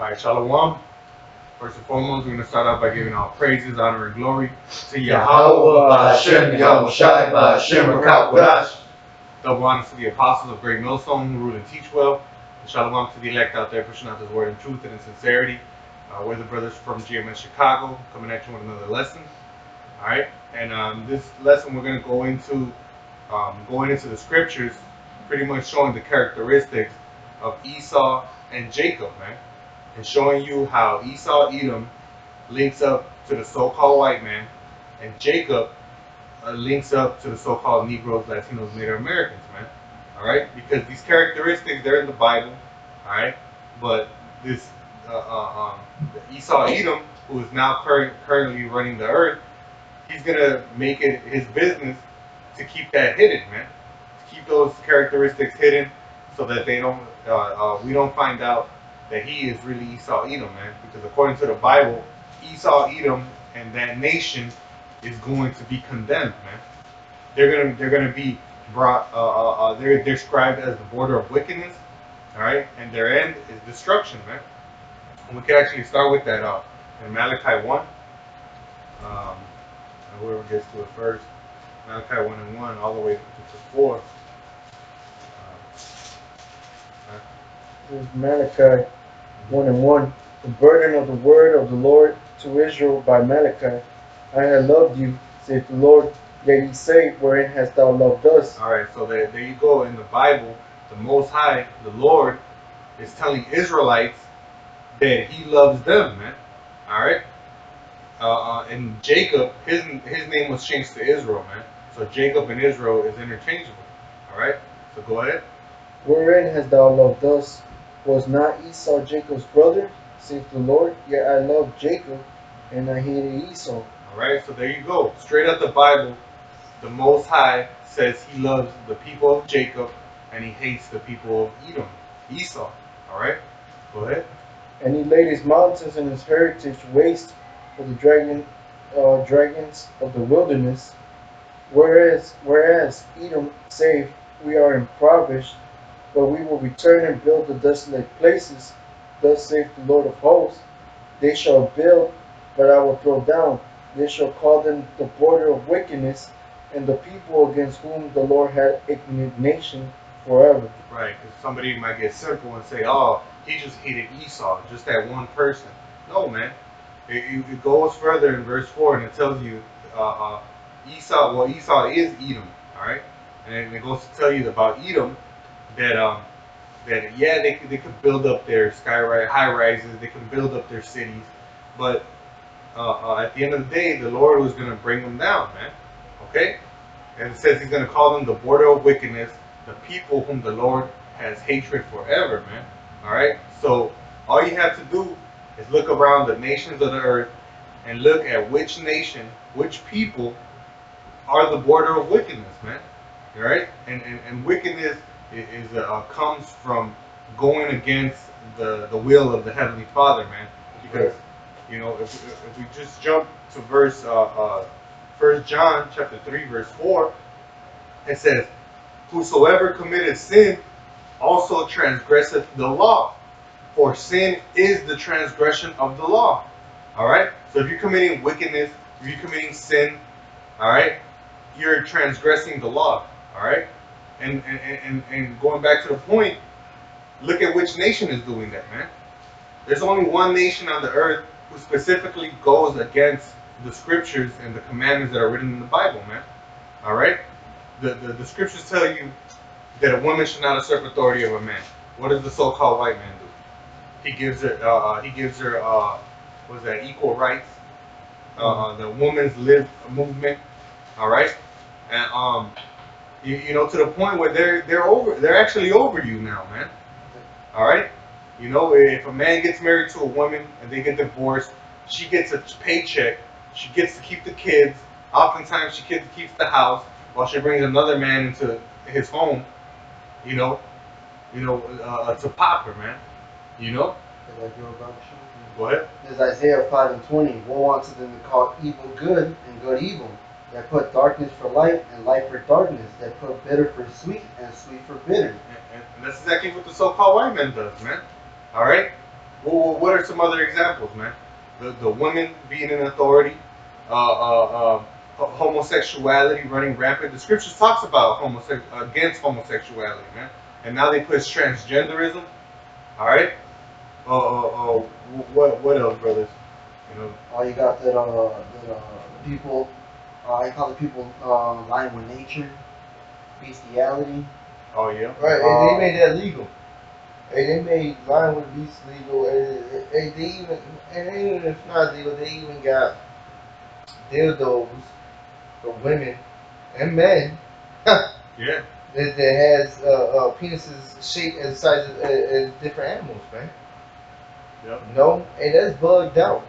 Alright, Shalom. First and foremost, we're going to start out by giving all praises, honor, and glory to Yahweh, Ba'Hashem, Yahushai, Ba'Hashem, Rakawadash. double honor to the apostles of Great Millstone who rule and teach well. And Shalom to the elect out there pushing out this word in truth and in sincerity. We're the brothers from GMS Chicago coming at you with another lesson. Alright, and this lesson we're going to go into going into the scriptures, pretty much showing the characteristics of Esau and Jacob, man. And showing you how Esau, Edom, links up to the so-called white man, and Jacob links up to the so-called Negroes, Latinos, Native Americans, man. All right, because these characteristics they're in the Bible, all right. But this Esau, Edom, who is now currently running the earth, he's gonna make it his business to keep that hidden, man. To keep those characteristics hidden, so that they don't, we don't find out that he is really Esau, Edom, man. Because according to the Bible, Esau, Edom, and that nation is going to be condemned, man. They're gonna be brought. They're described as the border of wickedness, all right, and their end is destruction, man. And we can actually start with that in Malachi 1. Whoever gets to it first. Malachi 1:1 all the way to 4. This is Malachi 1:1. The burden of the word of the Lord to Israel by Malachi. I have loved you, saith the Lord. Yet ye say, wherein hast thou loved us? Alright, so there you go. In the Bible, the Most High, the Lord, is telling Israelites that he loves them, man. Alright? And Jacob, his name was changed to Israel, man. So Jacob and Israel is interchangeable. Alright? So go ahead. Wherein hast thou loved us? Was not Esau Jacob's brother, saith the Lord? Yet I loved Jacob, and I hated Esau. Alright, so there you go. Straight out the Bible, the Most High says he loves the people of Jacob, and he hates the people of Edom, Esau. Alright? Go ahead. And he laid his mountains and his heritage waste for the dragons of the wilderness. Whereas Edom saith, we are impoverished, but we will return and build the desolate places. Thus saith the Lord of hosts, they shall build, but I will throw down. They shall call them the border of wickedness, and the people against whom the Lord had indignation forever. Right, because somebody might get simple and say, oh, he just hated Esau, just that one person. No, man. It goes further in verse 4, and it tells you Esau is Edom, all right? And it goes to tell you about Edom that yeah, they could build up their high rises, they can build up their cities, but at the end of the day, the Lord was going to bring them down, man. Okay? And it says he's going to call them the border of wickedness, the people whom the Lord has hatred forever, man. All right? So all you have to do is look around the nations of the earth and look at which nation, which people are the border of wickedness, man. All right? And wickedness comes from going against the will of the Heavenly Father, man. Because, you know, if we just jump to verse 1 John chapter 3, verse 4, it says, whosoever committeth sin also transgresseth the law, for sin is the transgression of the law. All right? So if you're committing wickedness, if you're committing sin, all right, you're transgressing the law. All right? And going back to the point, look at which nation is doing that, man. There's only one nation on the earth who specifically goes against the scriptures and the commandments that are written in the Bible, man. All right? The scriptures tell you that a woman should not usurp authority of a man. What does the so-called white man do? He gives her what is that, equal rights, the women's lib movement, all right? And you know, to the point where they're actually over you now, man. All right? You know, if a man gets married to a woman and they get divorced, she gets a paycheck, she gets to keep the kids, oftentimes she keeps the house while she brings another man into his home, you know, to pop her, man. You know? Go ahead. There's Isaiah 5:20. Woe unto them that call evil good and good evil, that put darkness for light and light for darkness, that put bitter for sweet and sweet for bitter. And that's exactly what the so-called white man does, man. All right? Well, what are some other examples, man? The women being in authority, homosexuality running rampant. The scriptures talks about against homosexuality, man. And now they push transgenderism. All right. What else, brothers? You know. You got that people. I call it people lying with nature, bestiality. Oh yeah. Right, and they made that legal. And they made lying with beasts legal. And they even, and even if not legal, they even got dildos for women and men Yeah. that has penises shaped as size as different animals, man. Yep. You know, and that's bugged out.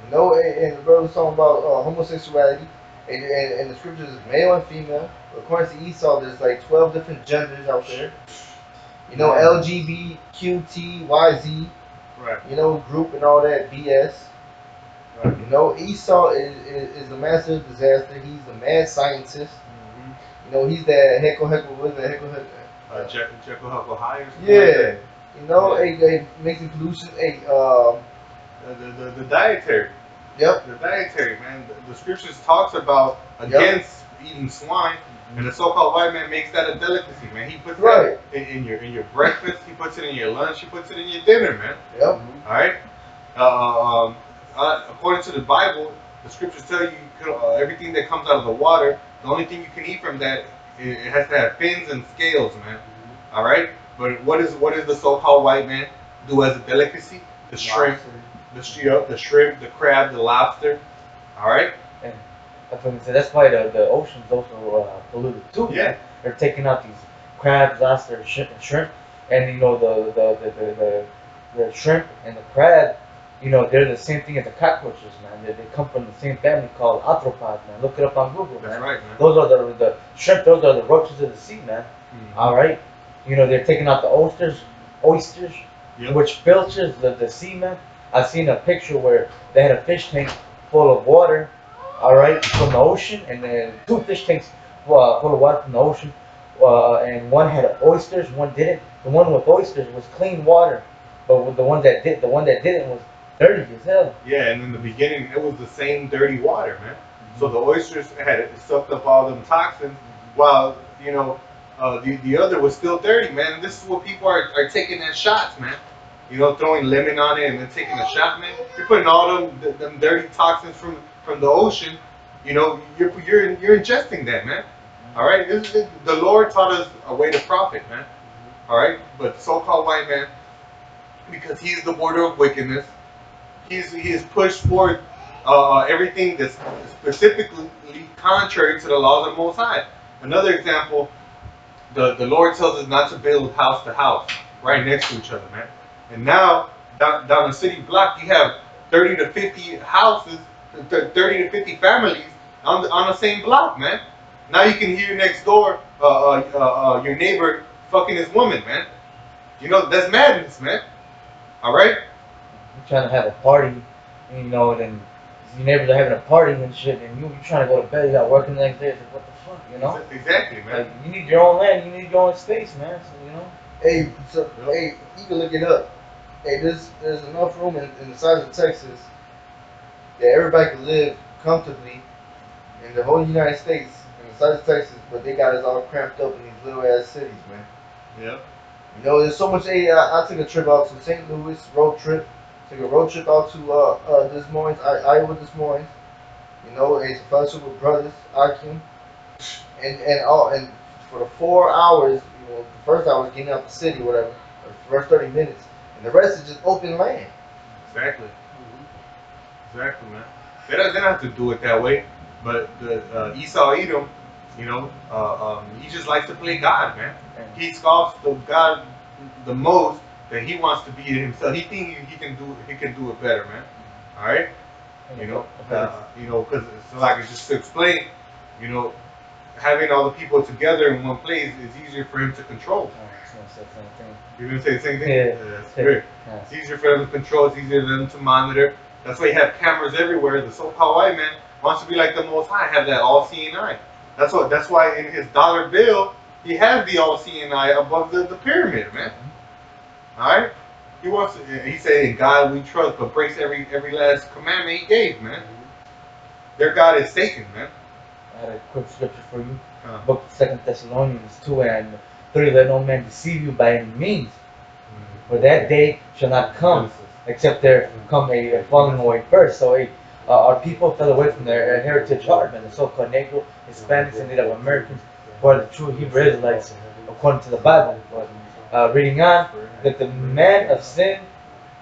You know, and the brother was talking about homosexuality, and the scriptures is male and female. According to Esau, there's like 12 different genders out there. You know, LGBTQTYZ, Right. you know, group and all that BS. Right. You know, Esau is the master of disaster. He's the mad scientist. Mm-hmm. You know, he's that heckle, what is that Jekyll Huckle High or something yeah. like that. You know, Yeah. mixing pollution. The dietary. Yep. The dietary, man. The scriptures talks about against eating swine, and the so-called white man makes that a delicacy, man. He puts Right. that in your breakfast. He puts it in your lunch. He puts it in your dinner, man. Yep. All right. According to the Bible, the scriptures tell you, everything that comes out of the water, the only thing you can eat from that, it has to have fins and scales, man. All right. But what is the so-called white man do as a delicacy? The shrimp, the shrimp, the crab, the lobster. All right. And that's what I said. That's why the ocean's also polluted too. Yeah. Man. They're taking out these crabs, lobster, shrimp, and you know the shrimp and the crab. You know they're the same thing as the cockroaches, man. They come from the same family called arthropods, man. Look it up on Google, That's man. right, man. Those are the shrimp. Those are the roaches of the sea, man. Mm-hmm. All right. You know they're taking out the oysters, Yep. which filters the sea, man. I've seen a picture where they had a fish tank full of water, all right, from the ocean, and then two fish tanks full of water from the ocean, and one had oysters, one didn't. The one with oysters was clean water, but with the one that didn't was dirty as hell. Yeah, and in the beginning, it was the same dirty water, man. So the oysters had sucked up all them toxins, while the other was still dirty, man. And this is what people are taking as shots, man. You know, throwing lemon on it and then taking a shot, man. You're putting all them dirty toxins from the ocean. You know, you're ingesting that, man. All right, the Lord taught us a way to profit, man. All right, but so-called white man, because he's the border of wickedness, he has pushed forth everything that's specifically contrary to the laws of the Most High. Another example, the Lord tells us not to build house to house right next to each other, man. And now down the city block, you have 30 to 50 houses, 30 to 50 families on the same block, man. Now you can hear next door your neighbor fucking his woman, man. You know, that's madness, man. All right. You're trying to have a party, you know, and then your neighbors are having a party and shit, and you trying to go to bed, you got working the next day. It's like, what the fuck, you know? Exactly, man. Like, you need your own land, you need your own space, man. So, you know. Hey, so hey, you can look it up. Hey, there's enough room in the size of Texas that everybody can live comfortably in the whole United States in the size of Texas, but they got us all cramped up in these little ass cities, man. Yeah. You know, there's so much. Hey, I took a trip out to St. Louis, road trip. Took a road trip out to Des Moines, Iowa, Des Moines. You know, it's a fellowship with brothers, Akim, and for the 4 hours, you know, the first hour was getting out the city, whatever, or the first 30 minutes, and the rest is just open land. Exactly. Exactly, man. They don't have to do it that way. But the Esau Edom, he just likes to play God, man. He scoffs the God the most that he wants to be himself. He thinks he can do it better, man. All right. Because so like just to explain, you know, having all the people together in one place is easier for him to control. You're gonna say the same thing? Yeah. That's great. Yeah. It's easier for them to control, it's easier for them to monitor. That's why you have cameras everywhere. The so-called white man wants to be like the Most High, have that all-seeing eye. That's why in his dollar bill, he has the all-seeing eye above the pyramid, man. Alright? He wants. He said, "In God we trust," but breaks every last commandment he gave, man. Their God is Satan, man. I had a quick scripture for you. Huh. Book of 2 Thessalonians 2:3. Let no man deceive you by any means, for that day shall not come except there come a falling away first. So our people fell away from their heritage heart, man. The so-called Negro, Hispanics, and Native Americans, who are the true Hebrew Israelites, according to the Bible. But reading on, that the man of sin,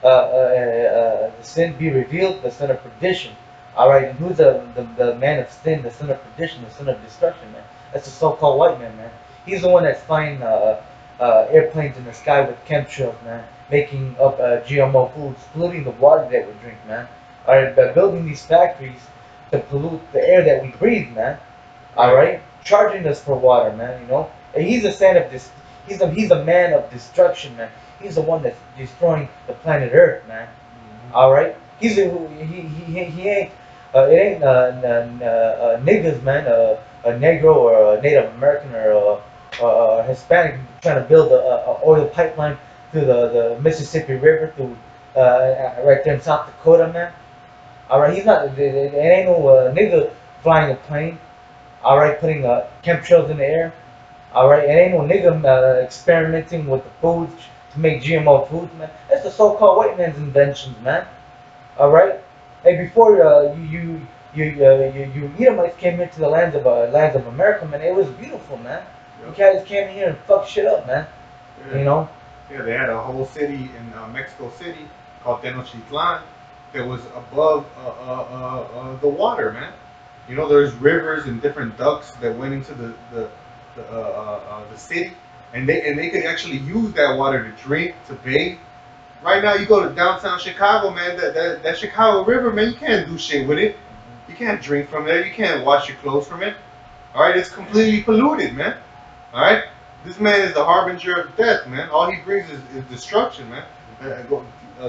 the sin be revealed, the son of perdition. All right, and who's the man of sin, the son of perdition, the son of destruction, man? That's the so-called white man, man. He's the one that's flying airplanes in the sky with chemtrails, man, making up GMO foods, polluting the water that we drink, man. All right, by building these factories to pollute the air that we breathe, man. All right, charging us for water, man. You know, and he's a son of this. He's a man of destruction, man. He's the one that's destroying the planet Earth, man. All right, he ain't it ain't niggas, man. A Negro or a Native American or a Hispanic trying to build a oil pipeline through the Mississippi River through right there in South Dakota, man. All right, he's not. It ain't no nigga flying a plane. All right, putting chemtrails in the air. All right, it ain't no nigga experimenting with the foods to make GMO foods, man. That's the so-called white man's inventions, man. All right. Hey, before you Edomites came into the lands of America, man, it was beautiful, man. You guys came in here and fucked shit up, man. Yeah. You know. Yeah, they had a whole city in Mexico City called Tenochtitlan that was above the water, man. You know, there's rivers and different ducts that went into the city, and they could actually use that water to drink, to bathe. Right now, you go to downtown Chicago, man. That Chicago River, man, you can't do shit with it. You can't drink from there. You can't wash your clothes from it. All right, it's completely polluted, man. All right, this man is the harbinger of death, man. All he brings is destruction, man.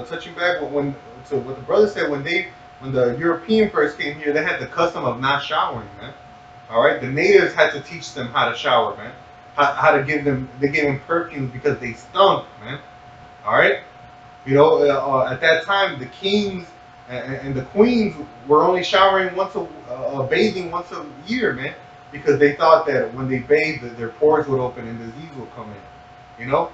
Touching back to what the brother said, when the European first came here, they had the custom of not showering, man. All right, the natives had to teach them how to shower, man. How to give them, they gave them perfumes because they stunk, man. All right, you know, at that time, the kings and the queens were only showering bathing once a year, man, because they thought that when they bathed, their pores would open and disease would come in. You know,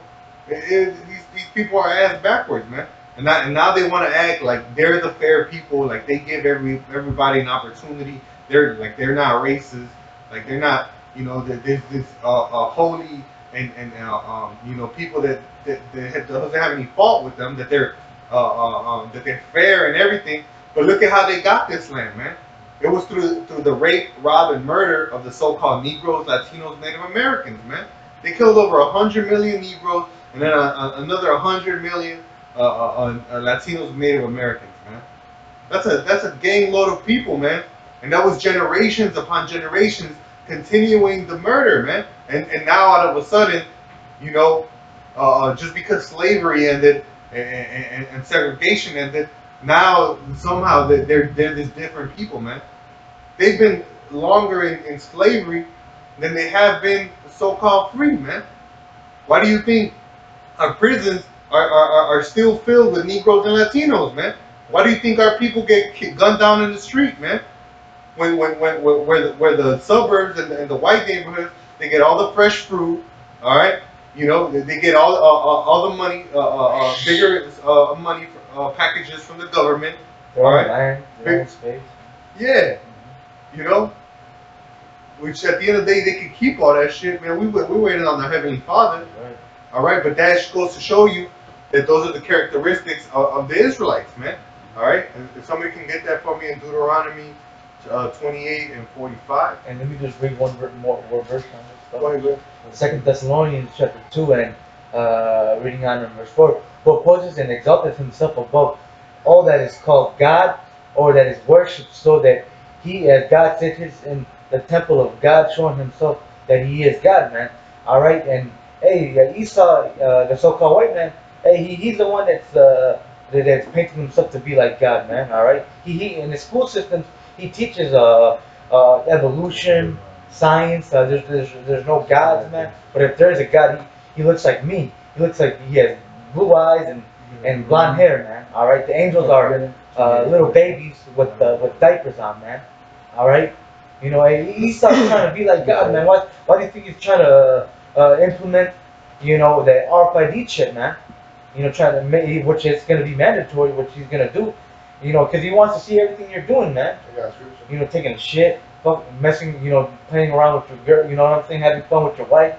these people are ass backwards, man. And now they want to act like they're the fair people, like they give everybody an opportunity. They're not racist, like they're not, you know, there's this holy and you know, people that doesn't have any fault with them, that they're fair and everything. But look at how they got this land, man. It was through the rape, rob, and murder of the so-called Negroes, Latinos, Native Americans, man. They killed over 100 million Negroes and then another 100 million Latinos, Native Americans, man. That's a gang load of people, man. And that was generations upon generations continuing the murder, man. And now all of a sudden, you know, just because slavery ended and segregation ended, now somehow they're this different people, man. They've been longer in slavery than they have been so-called free, man. Why do you think our prisons are still filled with Negroes and Latinos, man? Why do you think our people get gunned down in the street, man? When where the suburbs and the white neighborhoods, they get all the fresh fruit, all right. You know, they get all the money, bigger money packages from the government, Their all own right. land, their own space. Yeah, you know, which at the end of the day they could keep all that shit, man. We waited on the Heavenly Father, Right. all right. But that goes to show you that those are the characteristics of the Israelites, man. All right. If somebody can get that for me in Deuteronomy 28 and 45. And let me just read more verse on this stuff. Go ahead, bro. 2 Thessalonians chapter 2 and reading on in verse 4. Who opposes and exalteth himself above all that is called God or that is worshipped, so that he as God sitteth in the temple of God, showing himself that he is God, man. Alright, and hey, Esau, the so-called white man, hey, he's the one that's painting himself to be like God, man. Alright, he in the school systems he teaches evolution, science. There's no gods, man. But if there's a God, he looks like me. He looks like he has blue eyes and and blonde hair, man. All right, the angels are little babies with diapers on, man. All right, you know, Esau's trying to be like God, man. Why do you think he's trying to implement, you know, the RFID chip, man? You know, trying to make, which is going to be mandatory, which he's going to do, you know, because he wants to see everything you're doing, man. You know, taking a shit, messing, you know, playing around with your girl, you know what I'm saying, having fun with your wife,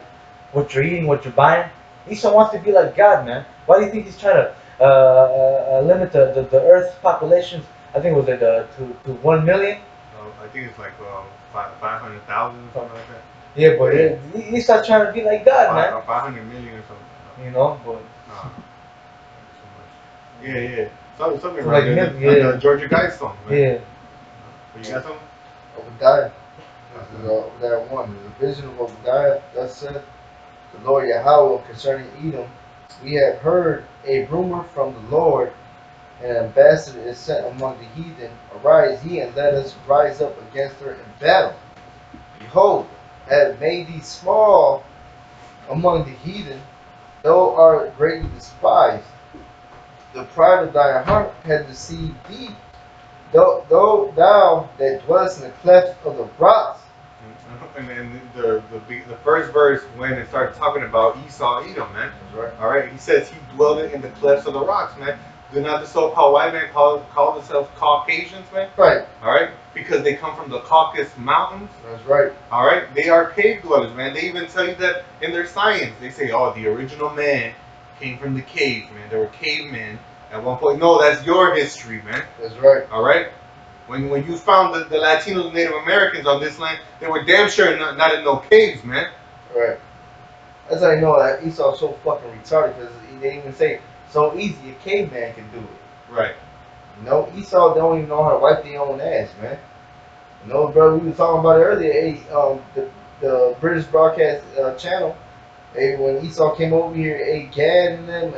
what you're eating, what you're buying. Esau wants to be like God, man. Why do you think he's trying to limit the Earth's populations? I think it was to 1 million. I think it's like 500,000 or something like that. Yeah, but Esau's trying to be like God, man. 500 million or something. You know, but Nah, too much. Yeah. Something So right like there. yeah. The Georgia Guide song, man. Yeah. But you got something? Obadiah. This is Obadiah 1. The vision of Obadiah, thus said the Lord Yahweh concerning Edom. We have heard a rumor from the Lord, and an ambassador is sent among the heathen. Arise ye, and let us rise up against her in battle. Behold, I have made thee small among the heathen, thou art greatly despised. The pride of thy heart hath deceived thee, though thou that dwellest in the clefts of the rocks. And then the first verse when it started talking about Esau, Edom, man. That's right. All right, he says he dwelled in the clefts of the rocks, man. Do not the so-called white man call themselves Caucasians, man? Right. All right, because they come from the Caucasus Mountains. That's right. All right, they are cave dwellers, man. They even tell you that in their science. They say, oh, the original man came from the caves, man. There were cavemen at one point. No, that's your history, man. That's right. All right. When you found the Latinos and Native Americans on this land, they were damn sure not in no caves, man. Right. That's how you know that Esau's so fucking retarded, because they even say so easy a caveman can do it. Right. You know, Esau don't even know how to wipe their own ass, man. You know, brother, we were talking about it earlier. The British broadcast channel. When Esau came over here, Gad and them,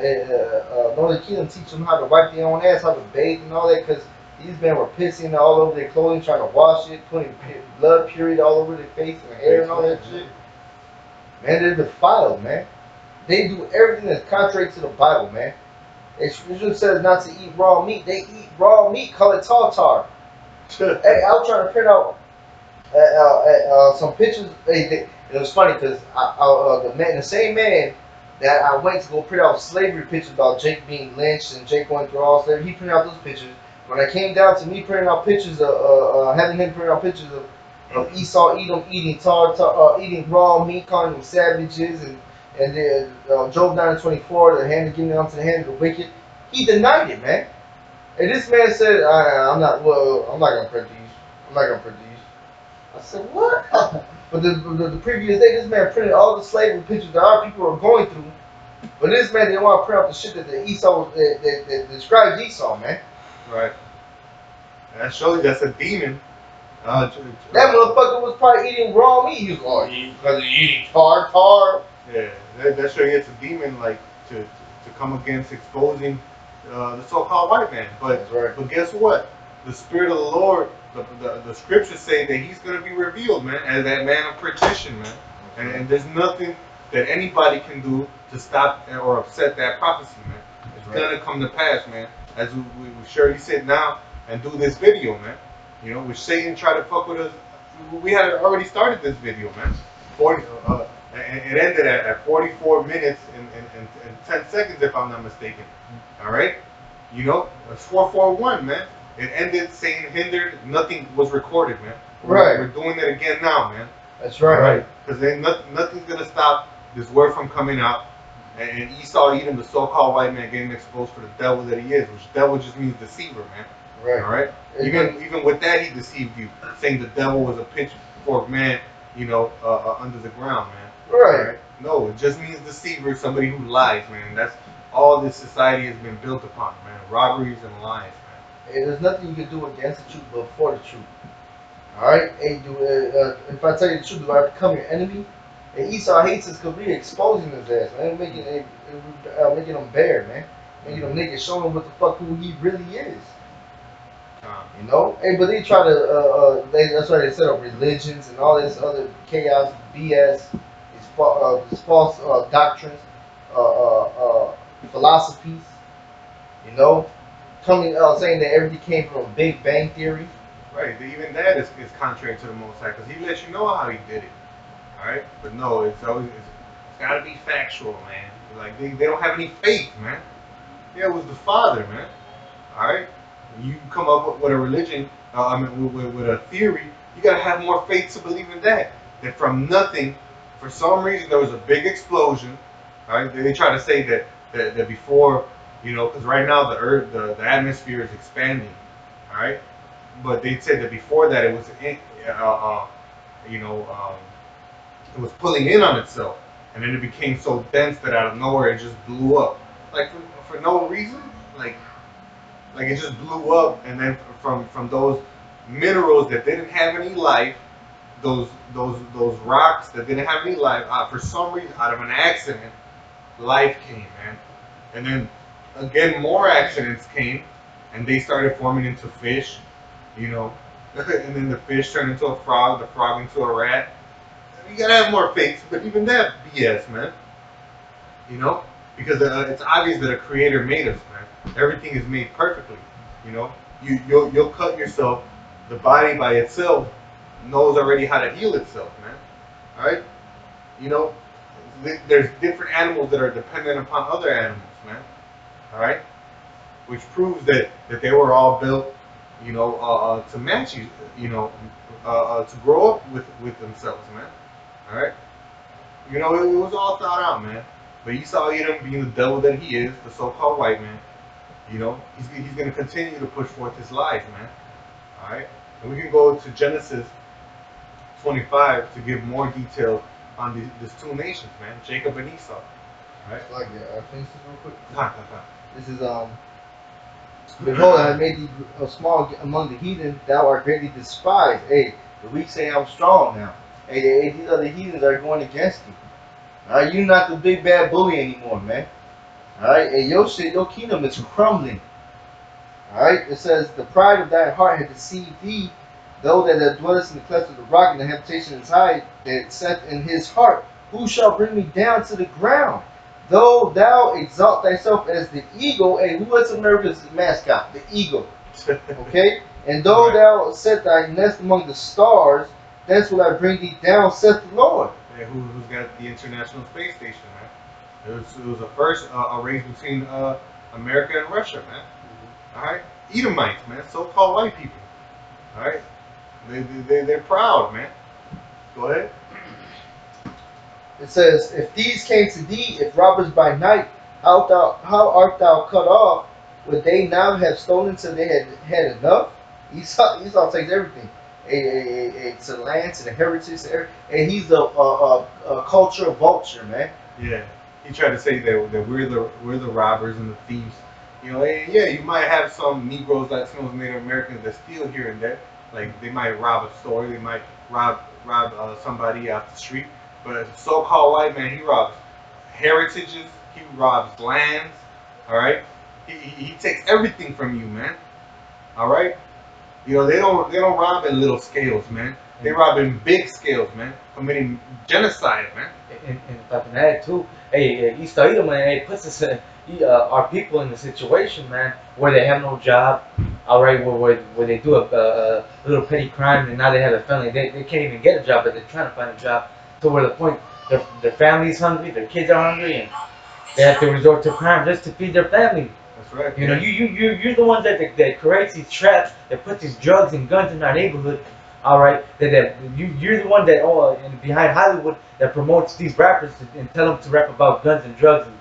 Northern Kingdom teach them how to wipe their own ass, how to bathe and all that, because these men were pissing all over their clothing, trying to wash it, putting blood purity all over their face and hair and all that shit. Man, they're defiled, man. They do everything that's contrary to the Bible, man. It usually says not to eat raw meat. They eat raw meat, call it tartar. Hey, I was trying to print out some pictures. It was funny because the same man that I went to go print out slavery pictures about Jake being lynched and Jake going through all slavery, he printed out those pictures. When I came down to me printing out pictures of having him print out pictures of Esau Edom eating raw meat, calling them savages, and then Job 9:24, the hand giving onto the hand of the wicked. He denied it, man. And this man said, I'm not gonna print these. I'm not gonna print these. I said, what? But the previous day, this man printed all the slavery pictures that our people were going through. But this man didn't want to print out the shit that the Esau that describes Esau, man. Right. That shows you that's a demon. That motherfucker was probably eating raw meat. He was going, because he's eating tartar. Yeah, that shows you it's a demon, like to come against exposing the so-called white man. But That's right. But guess what? The Spirit of the Lord, the scriptures say that He's going to be revealed, man, as that man of perdition, man. And there's nothing that anybody can do to stop or upset that prophecy, man. It's going to come to pass, man. As we surely sit now and do this video, man. You know, which Satan tried to fuck with us. We had already started this video, man. And it ended at 44 minutes and 10 seconds, if I'm not mistaken. All right? You know, it's 441, man. It ended, Satan hindered, nothing was recorded, man. Right. We're doing it again now, man. That's right. Right. Because nothing's going to stop this word from coming out. And Esau, Edom, the so-called white man, getting exposed for the devil that he is, which devil just means deceiver, man. Right. All right? Even with that, he deceived you, saying the devil was a pitchfork man, you know, under the ground, man. Right. No, it just means deceiver, somebody who lies, man. That's all this society has been built upon, man. Robberies and lies, man. Hey, there's nothing you can do against the truth but for the truth. Alright? Hey, if I tell you the truth, do I become your enemy? And Esau hates us because we're exposing his ass, man. Making him bare, man. Making him nigga, showing him what the fuck who he really is. You know? Hey, but they try to, that's why they set up religions and all this other chaos, BS, these false doctrines, philosophies. You know, coming saying that everything came from a Big Bang Theory. Right. Even that is contrary to the Most High because He lets you know how He did it. All right. But no, it's got to be factual, man. Like they don't have any faith, man. Yeah, it was the Father, man. All right. When you come up with a religion, I mean, with a theory, you gotta have more faith to believe in that. That from nothing, for some reason, there was a big explosion. All right. They try to say that before, because right now the earth, the atmosphere is expanding. All right. But they said that before that it was, you know, um, it was pulling in on itself, and then it became so dense that out of nowhere it just blew up, like for no reason, like it just blew up, and then from those minerals that didn't have any life, those rocks that didn't have any life, for some reason, out of an accident, life came, man, and then again more accidents came, and they started forming into fish, you know, and then the fish turned into a frog, the frog into a rat. You gotta have more faith, but even that BS, man. You know, because it's obvious that a creator made us, man. Everything is made perfectly. You know, you'll cut yourself. The body by itself knows already how to heal itself, man. All right, you know, there's different animals that are dependent upon other animals, man. All right, which proves that they were all built, to match you, to grow up with themselves, man. All right. It was all thought out, man. But Esau Edom, being the devil that he is, the so-called white man, he's going to continue to push forth his lies, man. All right? And we can go to Genesis 25 to give more detail on these two nations, man, Jacob and Esau. All right? Like, yeah, I finish this real quick. Ha, ha, ha. This is Behold, I have made thee small among the heathen, thou art greatly despised. Hey, the weak say I'm strong now. Hey, these other heathens are going against you. Alright, you're not the big bad bully anymore, man. Alright, and your shit, your kingdom is crumbling. Alright, it says, the pride of thy heart had deceived thee, though that dwellest in the cleft of the rock, and the habitation is high, that saith in his heart, who shall bring me down to the ground? Though thou exalt thyself as the eagle, and who is America's mascot? The eagle. Okay? And though Right. thou set thy nest among the stars, thence will I bring thee down, saith the Lord. Yeah, who's got the International Space Station, man? It was a first a race between America and Russia, man. All right, Edomites, man, so-called white people. All right, they're proud, man. Go ahead. It says, if thieves came to thee, if robbers by night, how art thou cut off? Would they now have stolen till they had enough? Esau takes everything. To the land, to the heritage, and he's a cultural vulture, man. Yeah, he tried to say that we're the robbers and the thieves. And yeah, you might have some Negroes, Latinos, Native Americans that steal here and there. Like they might rob a store, they might rob somebody off the street. But a so-called white man, he robs heritages, he robs lands. All right, he takes everything from you, man. All right. They don't rob in little scales, man. They rob in big scales, man. Committing genocide, man. And if I can add too, hey, East Aida, man, it puts us, our people in a situation, man, where they have no job, all right, where they do a little petty crime and now they have a family, they can't even get a job, but they're trying to find a job, to where the point their family's hungry, their kids are hungry, and they have to resort to crime just to feed their family. That's right. You know, you're the ones that creates these traps, that put these drugs and guns in our neighborhood. All right, you're the one that and behind Hollywood that promotes these rappers and tell them to rap about guns and drugs and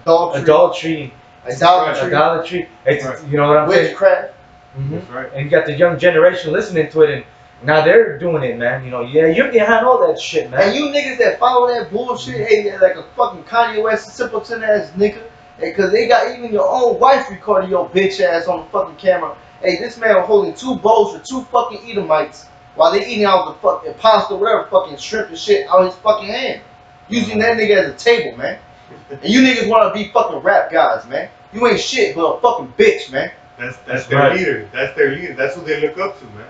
adultery, idolatry. It's Right. you know what I'm saying? Witchcraft. That's right. And you got the young generation listening to it, and now they're doing it, man. Yeah, you're behind all that shit, man. And you niggas that follow that bullshit, hey, like a fucking Kanye West simpleton ass nigga. Hey, cause they got even your own wife recording your bitch ass on the fucking camera. Hey, this man was holding two bowls for two fucking Edomites while they eating out the fucking pasta, whatever fucking shrimp and shit out his fucking hand. Using that nigga as a table, man. And you niggas wanna be fucking rap guys, man. You ain't shit but a fucking bitch, man. That's their right. leader. That's their leader. That's who they look up to, man.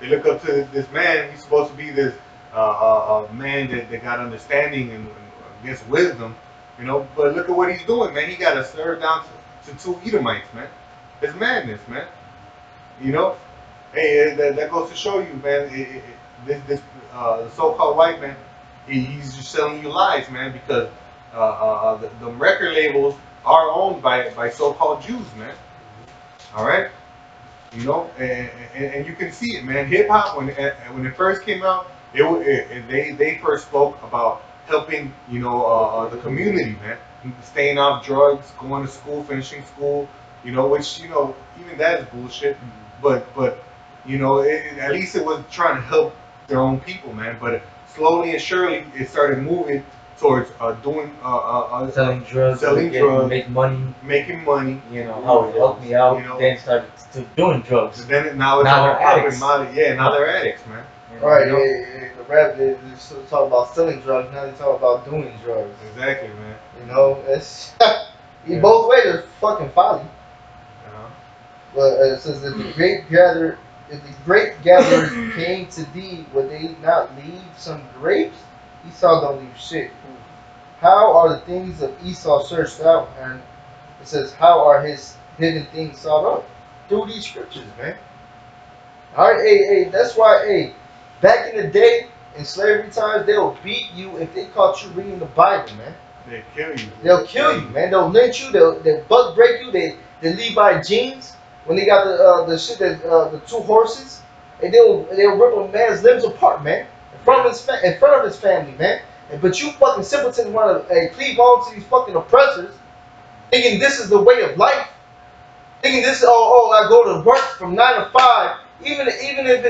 They look up to this man. He's supposed to be this man that got understanding and I guess wisdom. You know, but look at what he's doing, man. He got to serve down to two Edomites, man. It's madness, man. You know, hey, that goes to show you, man. The so-called white man, he's just selling you lies, man, because the record labels are owned by so-called Jews, man. All right, you know, and you can see it, man. Hip hop when it first came out, they first spoke about helping, you know, the community, man, staying off drugs, going to school, finishing school, you know, which, you know, even that is bullshit. But you know, at least it was trying to help their own people, man. But slowly and surely, it started moving towards doing selling drugs, selling drugs, make money. making money. You know how it helped me out. You know, then started to doing drugs. Then now it's Now all they're popping addicts. molly. Yeah, now they're addicts, man. You know? Right, You know? the rap they talk about selling drugs, now they talk about doing drugs. Exactly, man. You know, it's Yeah. both ways are fucking folly. Uh-huh. But it says if the great gatherers came to thee, would they not leave some grapes? Esau don't leave shit. How are the things of Esau searched out? And it says, how are his hidden things sought out? Through these scriptures, man. Alright, hey, that's why, hey, back in the day, in slavery times, they'll beat you if they caught you reading the Bible, man. They kill you. They'll kill you, man. They'll lynch you. They'll butt break you. They Levi jeans when they got the shit that the two horses, and they'll rip a man's limbs apart, man, in front of his family, man. But you fucking simpletons want to cleave on to these fucking oppressors, thinking this is the way of life, thinking this is I go to work from 9 to 5, even if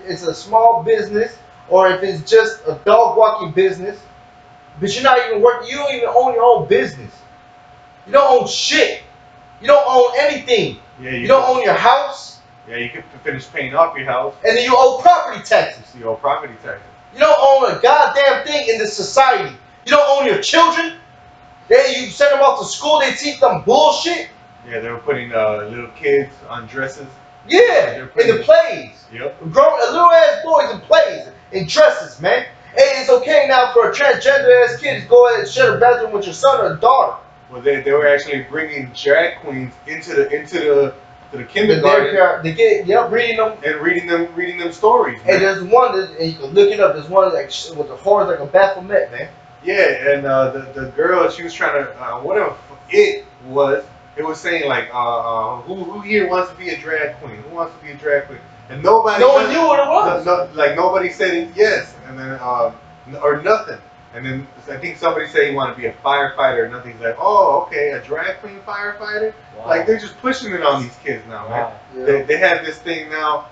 it's a small business or if it's just a dog walking business. But you're not even working. You don't even own your own business. You don't own shit. You don't own anything. Yeah, you don't own your house. Yeah, you can finish paying off your house. And then you owe property taxes. You owe property taxes. You don't own a goddamn thing in this society. You don't own your children. You send them off to school. They teach them bullshit. Yeah, they were putting little kids on dresses. Yeah, in the plays. Yep. Little ass boys in plays, in dresses, man. Hey, it's okay now for a transgender ass kid to go ahead and share a bathroom with your son or daughter. Well, they were actually bringing drag queens into the kindergarten. They get reading them and reading them stories. Man. And there's one and you can look it up. There's one like with the horns like a Baphomet, man. Yeah, and the girl, she was trying to whatever it was. It was saying like who here wants to be a drag queen? Who wants to be a drag queen? And no one knew what it was. Like nobody said it yes, and then or nothing. And then I think somebody said he wanted to be a firefighter, or nothing. He's like, oh, okay, a drag queen firefighter. Wow. Like they're just pushing it on these kids now, man. Yeah. They have this thing now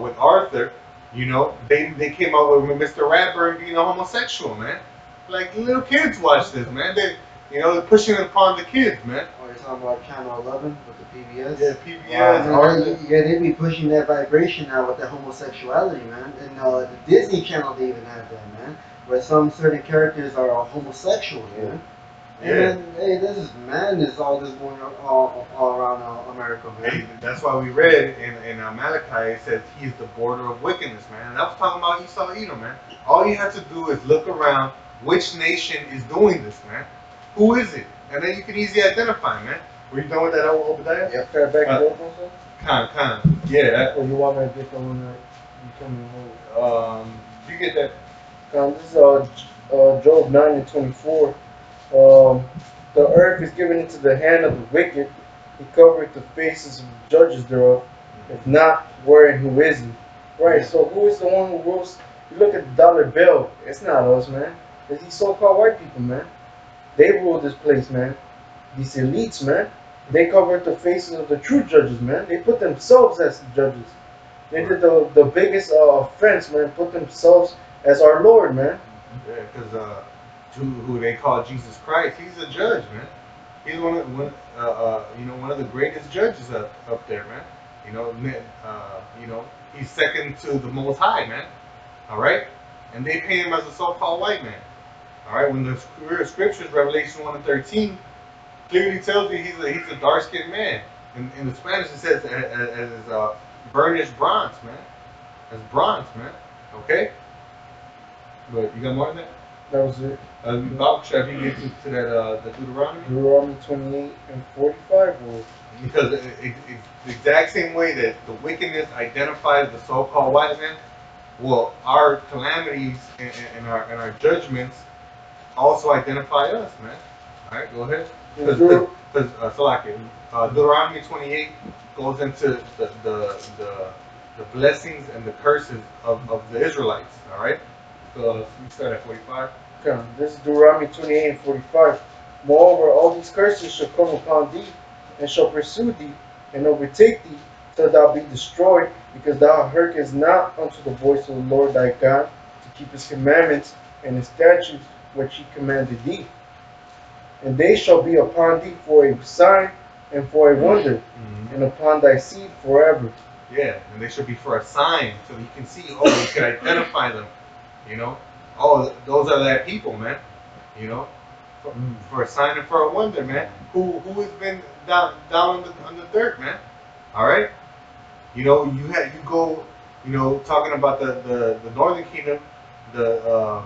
with Arthur. You know, they came out with Mr. Ratburn being a homosexual, man. Like little kids watch this, man. They're pushing it upon the kids, man. Oh, you're talking about Channel 11 with the PBS? Yeah, PBS. Wow. Yeah, they be pushing that vibration now with the homosexuality, man. And the Disney Channel, they even have that, man. Where some certain characters are homosexual, man. Yeah. And hey, this is madness, all this going on all around America, man. Hey, that's why we read in Malachi, it says he's the border of wickedness, man. And I was talking about Esau Edom, man. All you have to do is look around which nation is doing this, man. Who is it? And then you can easily identify, man. Were you done with that, Obadiah? Yeah, can I back it up also? Kind of. Yeah. Or you want me to get the one that you coming over? You get that. This is Job 9:24. The earth is given into the hand of the wicked. He covereth the faces of the judges thereof. If not, where and who is he? Right, so who is the one who rules? You look at the dollar bill. It's not us, man. It's these so-called white people, man. They rule this place, man. These elites, man. They covered the faces of the true judges, man. They put themselves as the judges. They did the biggest offense, man. Put themselves as our Lord, man. Yeah, because who they call Jesus Christ, he's a judge, man. He's one of the greatest judges up there, man. He's second to the Most High, man. All right, and they paint him as a so-called white man. All right, when the scriptures, Revelation 1:13, clearly tells you he's a dark-skinned man. In the Spanish, it says as burnished bronze, man. As bronze, man. Okay. But you got more than that? That was it. Bob, should I get to that the Deuteronomy? Deuteronomy 28 and 45. Or Because the exact same way that the wickedness identifies the so-called white man, well, our calamities and our judgments also identify us, man. All right, go ahead. Because Deuteronomy 28 goes into the blessings and the curses of the Israelites. All right. So we start at 45. okay, this is Deuteronomy 28 and 45. Moreover, all these curses shall come upon thee, and shall pursue thee, and overtake thee, till thou be destroyed, because thou hearkenest not unto the voice of the Lord thy God, to keep his commandments and his statutes which he commanded thee. And they shall be upon thee for a sign and for a wonder, and upon thy seed forever. Yeah, and they should be for a sign, so you can see. Oh, you can identify them. You know. Oh, those are that people, man. You know. For a sign and for a wonder, man. Who has been down on the dirt, man? All right. You know, you go, talking about the Northern Kingdom, the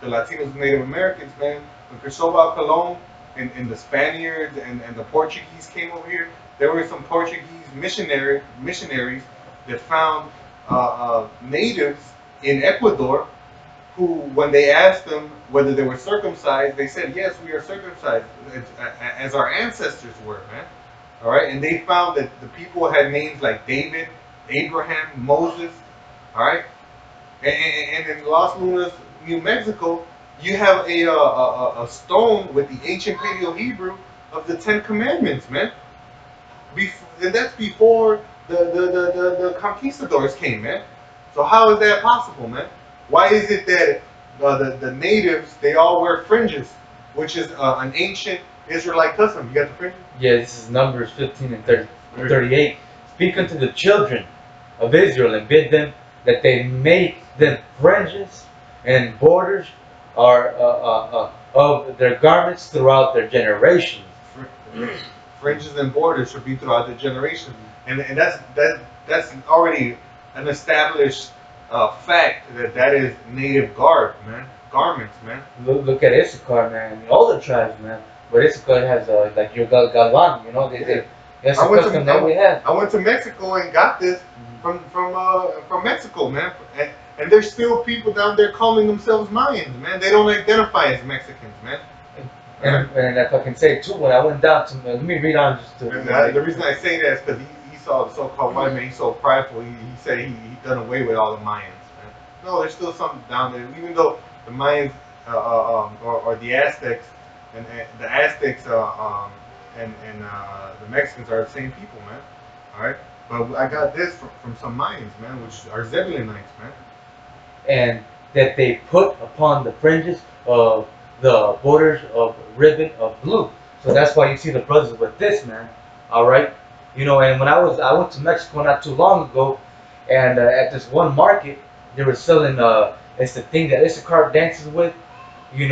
Latinos, Native Americans, man. When Cristobal Colon and the Spaniards and the Portuguese came over here, there were some Portuguese missionaries that found natives in Ecuador who, when they asked them whether they were circumcised, they said, yes, we are circumcised, as our ancestors were, man. All right, and they found that the people had names like David, Abraham, Moses. All right, and in Los Lunas, New Mexico, you have a stone with the ancient Paleo Hebrew of the Ten Commandments, man. And that's before the conquistadors came, man. So how is that possible, man? Why is it that the natives, they all wear fringes, which is an ancient Israelite custom? You got the fringes? Yeah, this is Numbers 15 and 38. Speak unto the children of Israel and bid them that they make them fringes and borders of their garments throughout their generations. Fringes and borders should be throughout the generation, and that's already an established fact that is native garments, man. Look at Issachar, man. All the tribes, man. But Issachar has like your Galvan, that's I the went custom to that we have. I went to Mexico and got this from Mexico, man, and there's still people down there calling themselves Mayans, man. They don't identify as Mexicans, man. And if I can say too, when I went down to, let me read on just to. The reason I say that is because Esau, the so-called white man, he's so prideful. He said he done away with all the Mayans. Man. No, there's still some down there. Even though the Mayans or the Aztecs and the Aztecs and the Mexicans are the same people, man. All right, but I got this from some Mayans, man, which are Zebulonites, man. And that they put upon the fringes of the borders of ribbon of blue. So that's why you see the brothers with this, man. All right, And when I went to Mexico not too long ago, and at this one market, they were selling it's the thing that Issachar dances with. It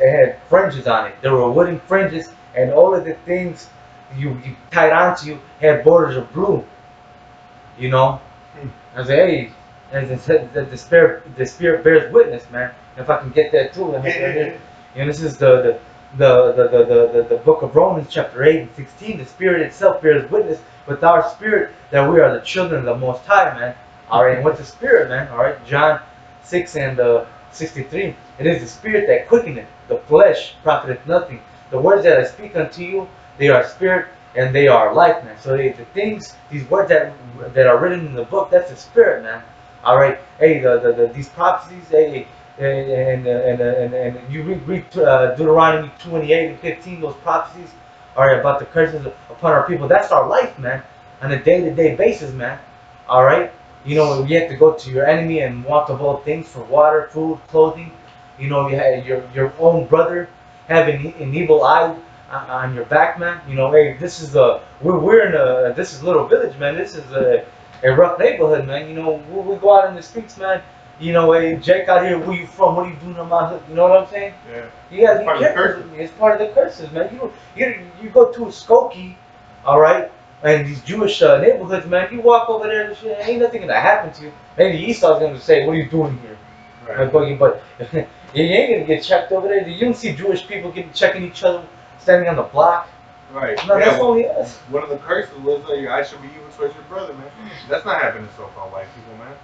had fringes on it. There were wooden fringes, and all of the things you tied onto you had borders of blue. You know, I was like, hey, as it said, the spirit bears witness, man. If I can get that too, this is the book of Romans, chapter 8 and 16. The Spirit itself bears witness with our spirit that we are the children of the Most High, man. All right, and what's the Spirit, man? All right, John 6 and 63. It is the Spirit that quickeneth; the flesh profiteth nothing. The words that I speak unto you, they are spirit and they are life, man. So the things, these words that are written in the book, that's the Spirit, man. All right, hey, these prophecies, hey, and you read Deuteronomy 28 and 15, those prophecies are about the curses upon our people. That's our life, man, on a day-to-day basis, man. All right, you have to go to your enemy and want of all things for water, food, clothing. You have your own brother having an evil eye on your back, man. Hey, this is we're in this is Little Village, man. This is a rough neighborhood, man. We go out in the streets, man. Hey, Jake out here, where you from? What are you doing on my hood? You know what I'm saying? Yeah. You gotta be careful. It's part of the curses, man. You go to a Skokie, all right, and these Jewish neighborhoods, man. You walk over there, and shit, ain't nothing gonna happen to you. Maybe Esau's gonna say, "What are you doing here?" Right. But You ain't gonna get checked over there. You don't see Jewish people checking each other standing on the block. Right. No, Yeah. that's only us. One of the curses was I should be evil towards your brother, man. That's not happening to so-called white people, man.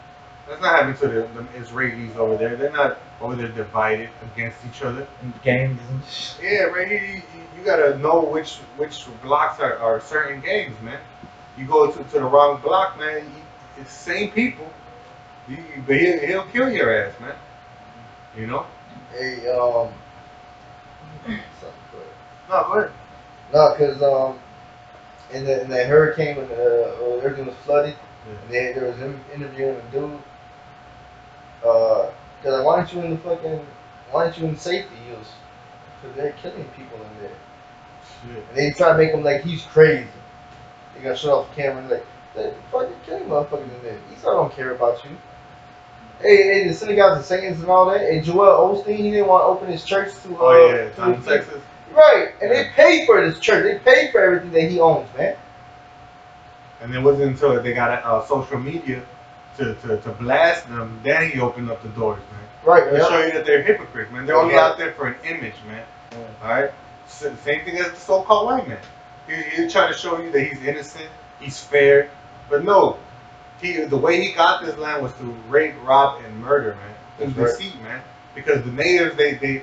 That's not happening to the Israelis over there. They're not over there divided against each other. And gangs and shit. Yeah, right here, you gotta know which blocks are certain gangs, man. You go to the wrong block, man. It's the same people, but he'll kill your ass, man. You know? Hey, something good. No, go ahead. No, cause in the hurricane when everything was flooded, and there was him interviewing a dude. Cause like, why aren't you in safety? He was, cause they're killing people in there, Shit. and they try to make him like he's crazy. They gonna shut off the camera and like fucking killing motherfuckers in there. Esau don't care about you. Hey, the synagogues and Satan's and all that. And Joel Osteen, he didn't want to open his church to Oh yeah, to down in Texas. right, and Yeah. they paid for this church. They paid for everything that he owns, man. And it wasn't until they got social media to blast them, then he opened up the doors, man. Right, To yeah. show you that they're hypocrites, man. They're only out there for an image, man. All right. Same thing as the so-called white man. He's trying to show you that he's innocent, he's fair, but no. The way he got this land was through rape, rob, and murder, man. Through That's right. deceit, man. Because the natives, they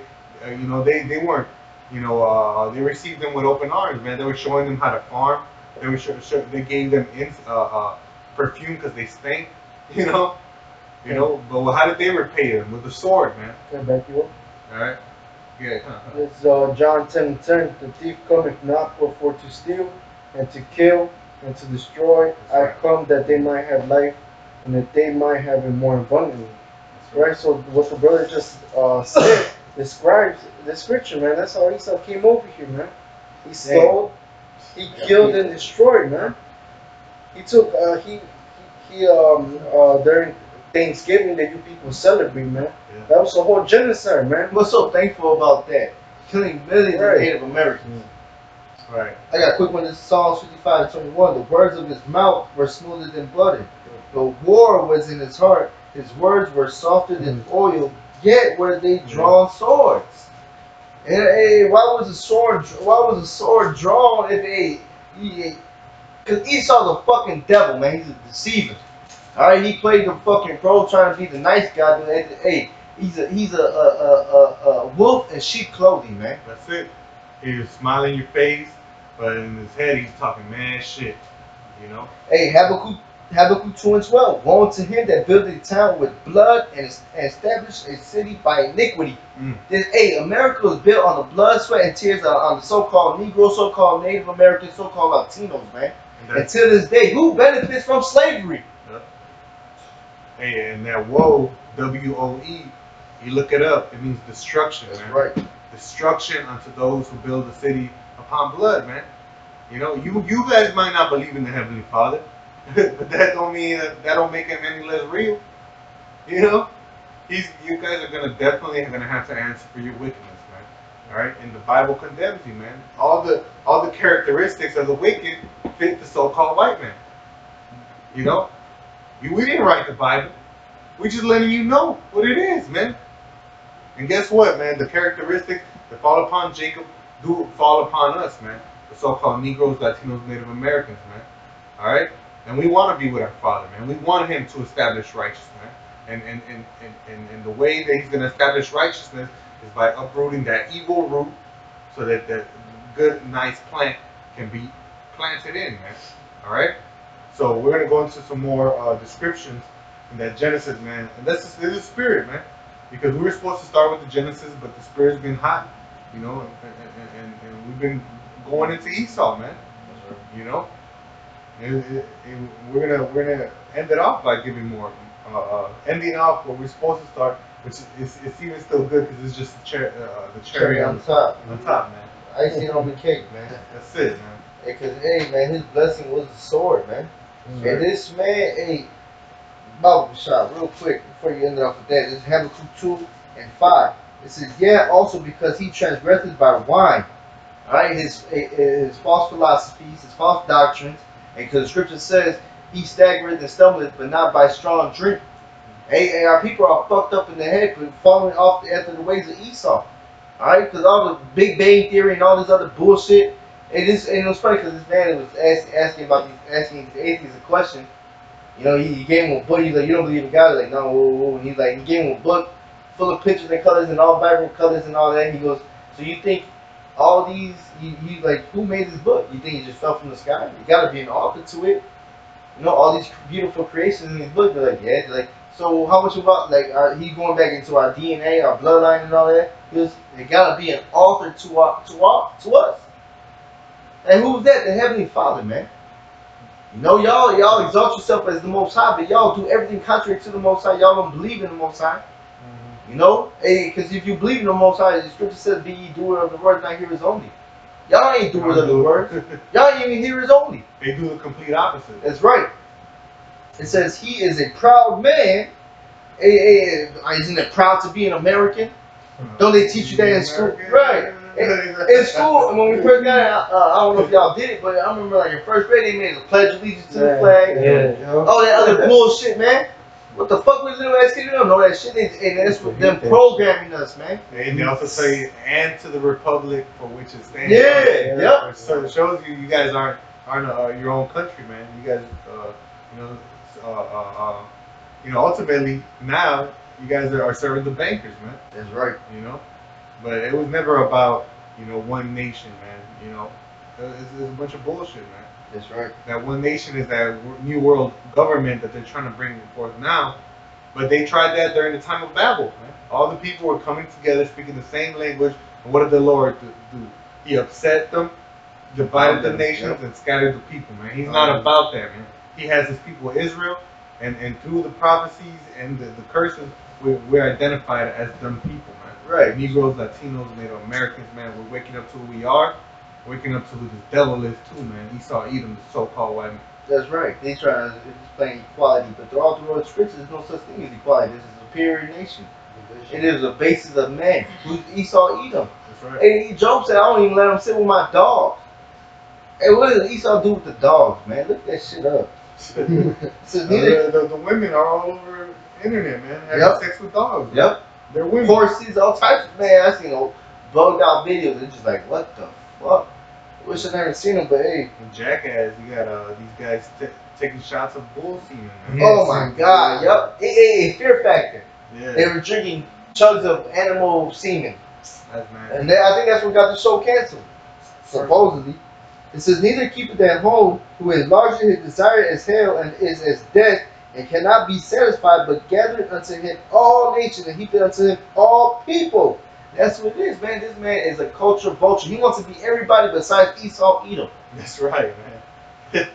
weren't, they received them with open arms, man. They were showing them how to farm. They gave them perfume because they stink, you know. But how did they repay them? With the sword, man. Can I back you up? All right. Yeah. It's John 10:10. The thief cometh not but for to steal and to kill and to destroy. That's I right. come that they might have life and that they might have it more abundantly. That's right. Right? So what the brother just said describes the scripture, man. That's how Esau came over here, man. He stole, he killed and destroyed, man. He took during Thanksgiving that you people celebrate, man. Yeah. That was a whole genocide, man. I'm so thankful about that. Killing millions Right. of Native Americans. Right. I got a quick one. This is Psalms 55:21. The words of his mouth were smoother than butter. The war was in his heart. His words were softer than oil. Yet were they drawn swords. And hey, why was a sword? Why was a sword drawn if because Esau's a fucking devil, man. He's a deceiver. All right, he played the fucking pro, trying to be the nice guy, but hey, he's a wolf in sheep clothing, man. That's it. He was smiling in your face, but in his head he's talking mad shit. You know. Hey, Habakkuk 2:12. Woe to him that built a town with blood and established a city by iniquity. Hey, America was built on the blood, sweat, and tears on the so-called Negro, so-called Native Americans, so-called Latinos, man. And to this day, who benefits from slavery? Hey, and that woe, WOE, you look it up, it means destruction, That's man. right. Destruction unto those who build the city upon blood, man. You guys might not believe in the Heavenly Father, but that don't mean that don't make him any less real. You know, you guys are definitely gonna have to answer for your wickedness, man. All right, and the Bible condemns you, man. All the characteristics of the wicked fit the so-called white man. You know, we didn't write the Bible. We're just letting you know what it is, man. And guess what, man? The characteristics that fall upon Jacob do fall upon us, man. The so-called Negroes, Latinos, Native Americans, man. All right? And we want to be with our Father, man. We want Him to establish righteousness. And the way that He's going to establish righteousness is by uprooting that evil root so that the good, nice plant can be planted in, man. All right? So we're going to go into some more descriptions in that Genesis, man. And this is the spirit, man. Because we were supposed to start with the Genesis, but the spirit's been hot, and we've been going into Esau, man. You know, we're gonna end it off by giving more, ending off where we're supposed to start, which it's even still good because it's just the cherry on top. on top, man. Icing on the cake, man. That's it, man. Because hey, man, his blessing was the sword, man. And this man, hey, Bible shot real quick before you end it off with that. This is Habakkuk 2:5. It says, yeah, also because he transgressed by wine. Alright, his false philosophies, his false doctrines, and because the scripture says he staggereth and stumbleth, but not by strong drink. Hey, our people are fucked up in the head for falling off after the ways of Esau. Alright? Because all the Big Bang Theory and all this other bullshit. And it was funny because this man was asking these atheists a question. You know, he gave him a book. He's like, you don't believe in God? Like, no. Whoa, whoa. And he's like, he gave him a book full of pictures and colors and all vibrant colors and all that. He goes, so you think all these? He's like, who made this book? You think it just fell from the sky? You got to be an author to it. You know, all these beautiful creations in his book. They're like, yeah. They're like, so how much about like he going back into our DNA, our bloodline, and all that? He goes, there got to be an author to us. And who's that? The Heavenly Father, man. You know, y'all exalt yourself as the Most High, but y'all do everything contrary to the Most High. Y'all don't believe in the Most High. You know, because if you believe in the Most High, the Scripture says, "Be ye doer of the word, not hearers only." Y'all ain't doers of the word. Y'all ain't even hearers only. They do the complete opposite. That's right. It says he is a proud man. Isn't it proud to be an American? Don't they teach you that in school? Right. In school, when we first got it, I don't know if y'all did it, but I remember like in first grade they made us pledge allegiance to the flag. Yeah. All that other bullshit, man. What the fuck with little ass kids? They don't know that shit. And that's what them programming us, man. And they also tell you, and to the republic for which it stands. Yeah, yep. So it shows you guys aren't your own country, man. You guys, you know, ultimately now you guys are serving the bankers, man. That's right. You know, but it was never about one nation, man. You know, it's a bunch of bullshit, man. That's right. That one nation is that new world government that they're trying to bring forth now. But they tried that during the time of Babel, man. All the people were coming together, speaking the same language. And what did the Lord do? He upset them, divided the nations, and scattered the people, man. He's not about that, man. He has his people Israel, and through the prophecies and the curses, we're identified as them people, man. Right. Negroes, Latinos, Native Americans, man. We're waking up to who we are. Waking up to who this devil is too, man. Esau, Edom, the so-called white man. That's right. They try to explain equality, but all throughout Scripture, there's no such thing as equality. This is a superior nation. It is the basis of man. Who's Esau, Edom? That's right. And he jokes that I don't even let him sit with my dogs. Hey, what does Esau do with the dogs, man? Look that shit up. The women are all over the internet, man. Having sex with dogs. Man. Yep. They're women. Horses, all types of, man. I seen bugged out videos. They're just like, what the fuck? Wish I never seen them, but hey. In Jackass, you got these guys taking shots of bull semen, man. Yes. Oh my god, yep. Hey, Fear Factor. Yeah. They were drinking chugs of animal semen. That's mad. And I think that's what got the show canceled. Supposedly. It says, neither keepeth at home, who is larger his desire as hell, and is as death, and cannot be satisfied, but gathered unto him all nations, and heaped unto him all people. That's what it is, man. This man is a culture vulture. He wants to be everybody besides Esau, Edom. That's right, man.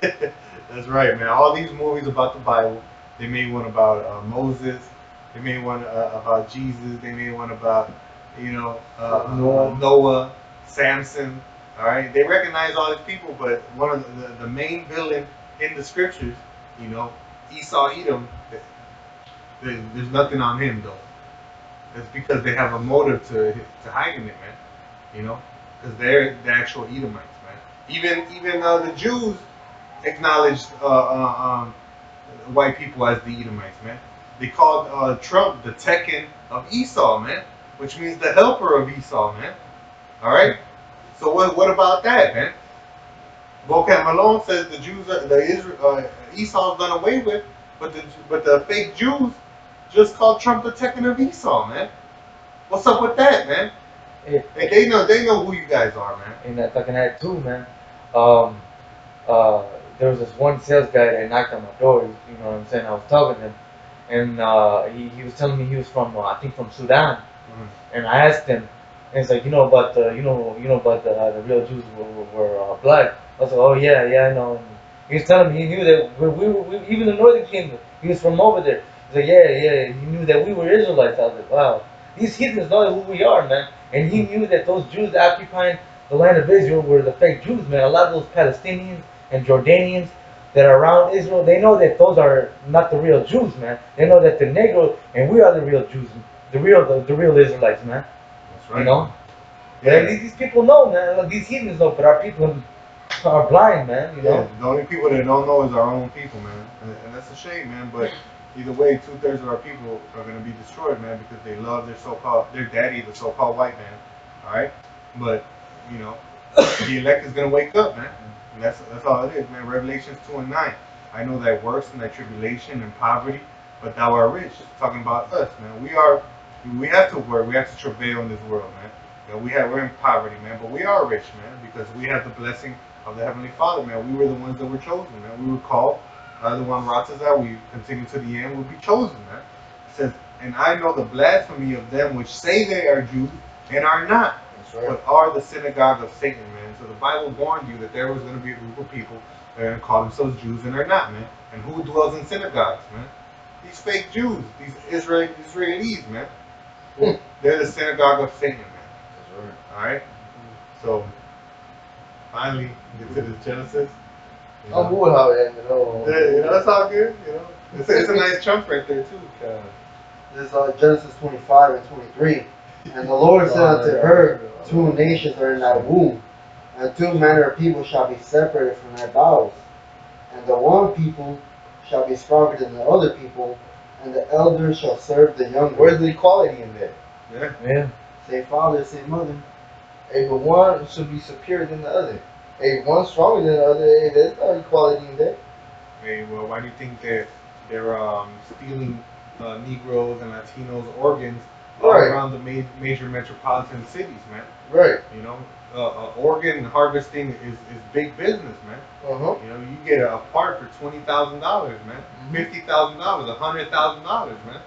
That's right, man. All these movies about the Bible, they made one about Moses. They made one about Jesus. They made one about, Noah, Samson. All right, they recognize all these people, but one of the main villain in the scriptures, Esau, Edom, there's nothing on him though. It's because they have a motive to hiding it, man. Because they're the actual Edomites, man. Even the Jews acknowledged white people as the Edomites, man. They called Trump the Tekken of Esau, man, which means the helper of Esau, man. All right. So what about that, man? Bocat Malone says the Jews, Esau's done away with, but the fake Jews just called Trump the Tekken of Esau, man. What's up with that, man? They know who you guys are, man. And that's like that too, man. There was this one sales guy that knocked on my door. You know what I'm saying? I was talking to him, and he was telling me he was from I think from Sudan. Mm-hmm. And I asked him, and he's like, about the real Jews were black. I was like, oh yeah, I know. And he was telling me he knew that we even the Northern Kingdom. He was from over there. He's like, yeah. He knew that we were Israelites. I was like, wow, these heathens know who we are, man. And he knew that those Jews occupying the land of Israel were the fake Jews, man. A lot of those Palestinians and Jordanians that are around Israel, they know that those are not the real Jews, man. They know that the Negro and we are the real Jews, the real Israelites, man. That's right. Yeah. But these people know, man. These heathens know, but our people are blind, man. Yeah, the only people that don't know is our own people, man. And that's a shame, man. But either way, 2/3 of our people are gonna be destroyed, man, because they love their daddy, the so-called white man. All right, but you know, the elect is gonna wake up, man. And that's all it is, man. Revelations 2:9. I know thy works and thy tribulation and poverty, but thou art rich. It's talking about us, man. We have to work. We have to travail in this world, man. You know, we're in poverty, man, but we are rich, man, because we have the blessing of the Heavenly Father, man. We were the ones that were chosen, man. We were called. The one writes us out. We continue to the end. We'll be chosen, man. It says, and I know the blasphemy of them which say they are Jews and are not, That's right. but are the synagogue of Satan, man. So the Bible warned you that there was going to be a group of people that are going to call themselves Jews and are not, man. And who dwells in synagogues, man? These fake Jews, these Israelis, man. They're the synagogue of Satan, man. That's right. All right. So finally, get to the Genesis. You I'm know, good how it ended. that's all good. You know, it's a nice chunk right there too. This is Genesis 25 and 23. And the Lord said unto her, two nations are in thy womb, and two manner of people shall be separated from thy bowels. And the one people shall be stronger than the other people, and the elder shall serve the younger. Where's the equality in there? Yeah. Yeah. Say father, say mother. Hey, but one should be superior than the other. Hey, one stronger than the other. Hey, there's no equality in there. Hey, well, why do you think that they're stealing Negroes and Latinos organs all Right. around the major metropolitan cities, man? Right. You know, organ harvesting is big business, man. Uh-huh. You know, you get a part for $20,000, man, $50,000, $100,000, man,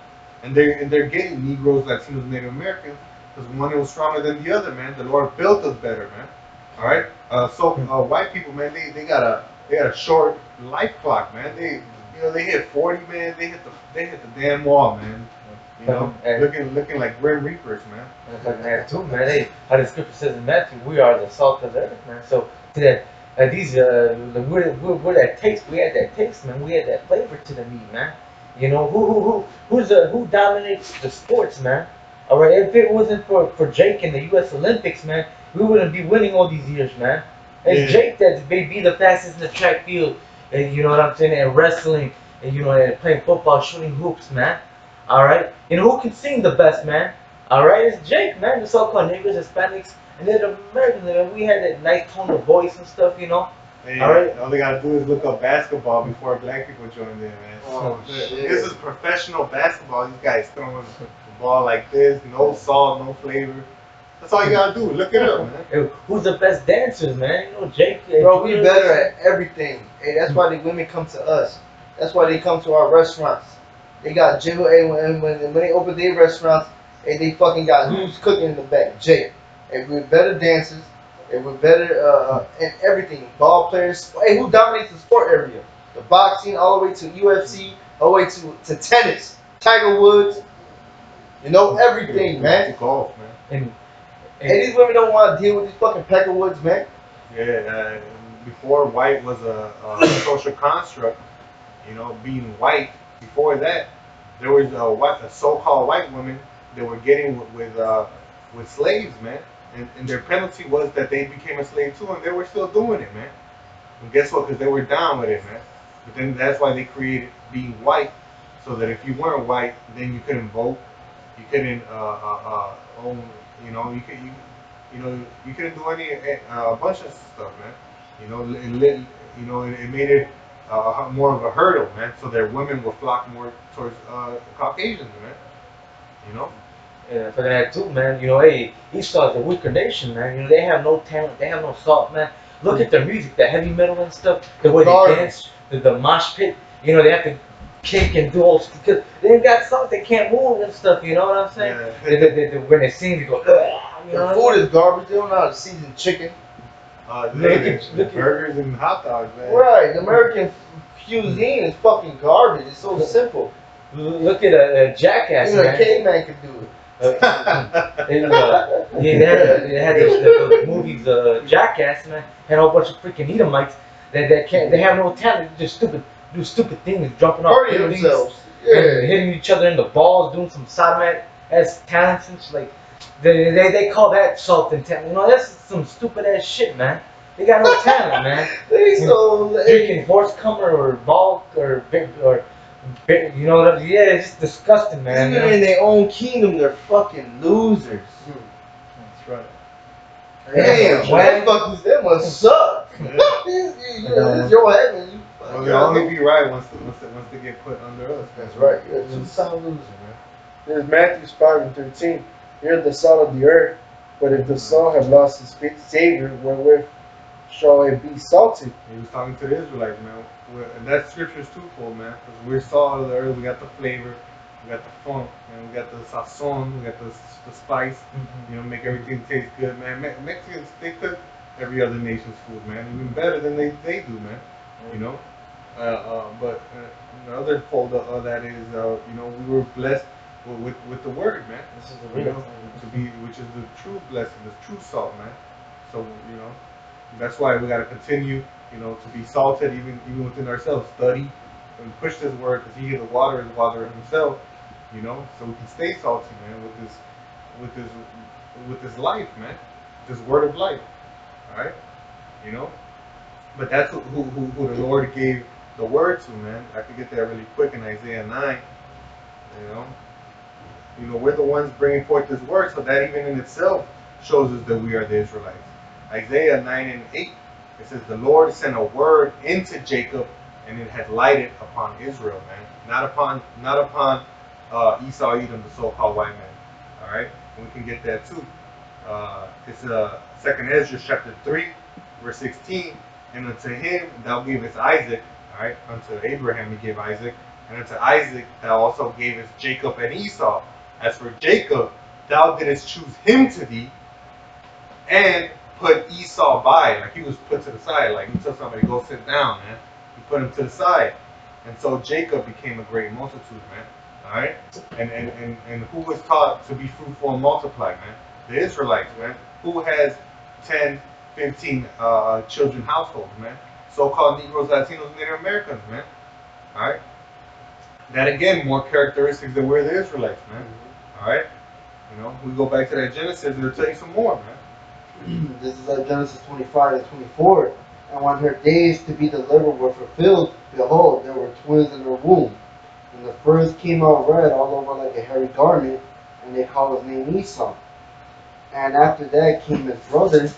and they're getting Negroes, Latinos, Native Americans because one was stronger than the other, man. The Lord built us better, man. All right. White people, man, they got a short life clock, man. They hit 40, man. They hit the damn wall, man. You know, looking like grim reapers, man. And fucking that too, man. Hey, how the scripture says in Matthew, we are the salt of the earth, man. So to that, we're that taste. We had that taste, man. We had that flavor to the meat, man. You know who dominates the sports, man. All right, if it wasn't for Jake in the U.S. Olympics, man, we wouldn't be winning all these years, man. It's Yeah. Jake that may be the fastest in the track field, and you know what I'm saying, and wrestling, and and playing football, shooting hoops, man. All right, and who can sing the best, man? All right, it's Jake, man. The so-called Negroes, Hispanics, and Native Americans, man. We had that nice tone of voice and stuff, you know. Hey, All right. all they gotta do is look up basketball before black people join in, man. Oh, shit. This is professional basketball. These guys throwing the ball like this, no salt, no flavor. That's all you gotta do. Look it up, man. Hey, who's the best dancers, man? You know, Jake. Bro, we better at everything. Hey, that's why the women come to us. That's why they come to our restaurants. They got Jiggle. Hey, when they open their restaurants, hey, they fucking got who's cooking in the back? Jay. Hey, we're better dancers. Hey, we're better in everything. Ball players. Hey, who dominates the sport area? The boxing, all the way to UFC, all the way to tennis. Tiger Woods. You know everything, man. To golf, man. And Hey, these women don't want to deal with these fucking Peckerwoods, man. Yeah, before white was a social construct, you know, being white. Before that, there was a so-called white women that were getting with slaves, man, and their penalty was that they became a slave too, and they were still doing it, man. And guess what? Because they were down with it, man. But then that's why they created being white, so that if you weren't white, then you couldn't vote, you couldn't own, you know, you couldn't do any a bunch of stuff, man. You know, it made it more of a hurdle, man. So their women would flock more towards Caucasians, man. You know. for that too, man. You know, hey, Esau's a weaker nation, man. You know, they have no talent, they have no salt, man. Look at their music, the heavy metal and stuff, the way they Garbage. dance, the mosh pit. You know, they have to kick and do all because they ain't got salt, they can't move and stuff. You know what I'm saying? Yeah. When they sing, they go. You know Their what food I mean? is garbage. They don't know how to season chicken. Look at- Burgers and hot dogs, man. Right, the American cuisine is fucking garbage. It's so simple. Look at a jackass, Even a man. caveman could do it. They had the movies, Jackass, man. Had a whole bunch of freaking Edomites that can't. They have no talent. They're just do stupid things, jumping off Hurting buildings, themselves. and Yeah. hitting each other in the balls, doing some sodomite as talents and shit. Like they call that salt and talent. You know, that's some stupid ass shit, man. They got no talent, man. They so Drinking horse cum or ball or You know what? Yeah, it's just disgusting, man. Even in their own kingdom, they're fucking losers. That's right. Damn, Well, motherfuckers, that must suck. It's your heaven. You Well, they'll only be right once they get put under us. That's right. You're a two-time loser, man. There's Matthew 5:13. You're the salt of the earth, but if the salt have lost its savor, wherewith shall it be salted? He was talking to the Israelites, man. And that scripture is twofold, man. Because we're salt of the earth. We got the flavor, we got the funk, and we got the sazon, we got the spice. You know, make everything taste good, man. Mexicans, they cook every other nation's food, man. Even better than they do, man. You know. But the other fold of that is, you know, we were blessed with the word, man. this is the You real know, thing. to be, which is the true blessing, the true salt, man. So you know, that's why we got to continue, you know, to be salted even within ourselves. Study and push this word because he, the water, is water himself. You know, so we can stay salty, man, with this, with this life, man, this word of life. All right, you know. But that's who the Lord gave the word to, man. I could get that really quick in Isaiah 9. You know, we're the ones bringing forth this word, so that even in itself shows us that we are the Israelites. Isaiah 9:8, it says, "The Lord sent a word into Jacob, and it had lighted upon Israel, man. Not upon Esau, Edom, the so-called white man. All right, and we can get that too. It's Second Ezra chapter 3, verse 16. And unto him thou gavest Isaac, all right. Unto Abraham he gave Isaac, and unto Isaac thou also gavest Jacob and Esau. As for Jacob, thou didst choose him to thee, and put Esau by, like he was put to the side. Like you tell somebody, go sit down, man. You put him to the side. And so Jacob became a great multitude, man. Alright? And who was taught to be fruitful and multiply, man? The Israelites, man. Who has 10, 15 children households, man? So-called Negroes, Latinos, Native Americans, man. Alright? That again, more characteristics that we're the Israelites, man. Alright? You know, we go back to that Genesis, it'll tell you some more, man. This is Genesis 25 and 24. And when her days to be delivered were fulfilled, behold, there were twins in her womb. And the first came out red all over like a hairy garment, and they called his name Esau. And after that came his brother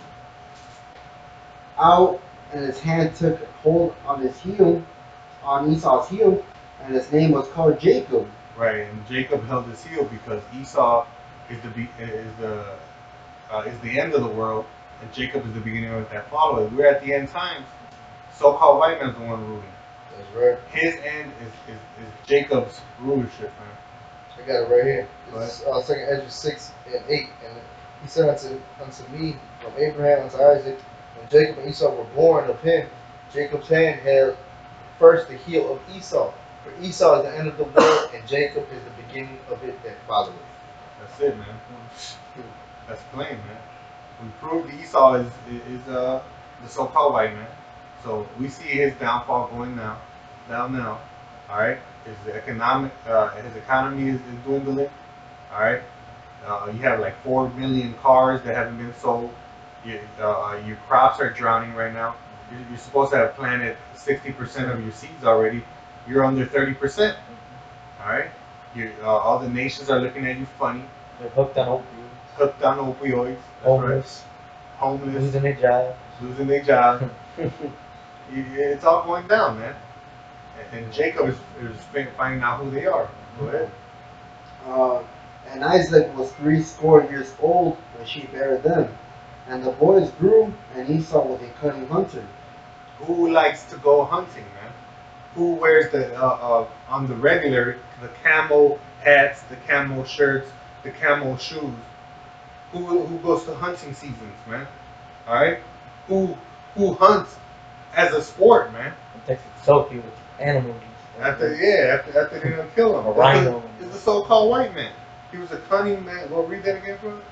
out, and his hand took hold on his heel, on Esau's heel, and his name was called Jacob. Right, and Jacob held his heel because Esau is the end of the world, and Jacob is the beginning of it that follows. We're at the end times. So-called white man's the one ruling. That's right. His end is Jacob's rulership, man. I got it right here. This is Second Ezra 6:8, and he said unto me from Abraham unto Isaac, when Jacob and Esau were born of him, Jacob's hand held first the heel of Esau. For Esau is the end of the world, and Jacob is the beginning of it that followeth. That's it, man. That's plain, man. We proved Esau is the so-called white man. So we see his downfall going down now. All right, his economy is dwindling. All right, you have like 4 million cars that haven't been sold. Your crops are drowning right now. You're supposed to have planted 60% of your seeds already. You're under 30%. All right, all the nations are looking at you funny. They're hooked on opioids. Hooked on opioids. That's Homeless. right. Homeless. Losing their jobs. Losing their job. It's all going down, man. And Jacob is finding out who they are. Go ahead. Uh, and Isaac was 80 years old when she bare them. And the boys grew, and Esau was a cunning hunter. Who likes to go hunting, man? Who wears on the regular the camel hats, the camel shirts, the camel shoes? Who goes to hunting seasons, man? All right. Who hunts as a sport, man? It takes a selfie with animals. After they don't kill him. A rhino. It's the so-called white man. He was a cunning man. Well, read that again for us.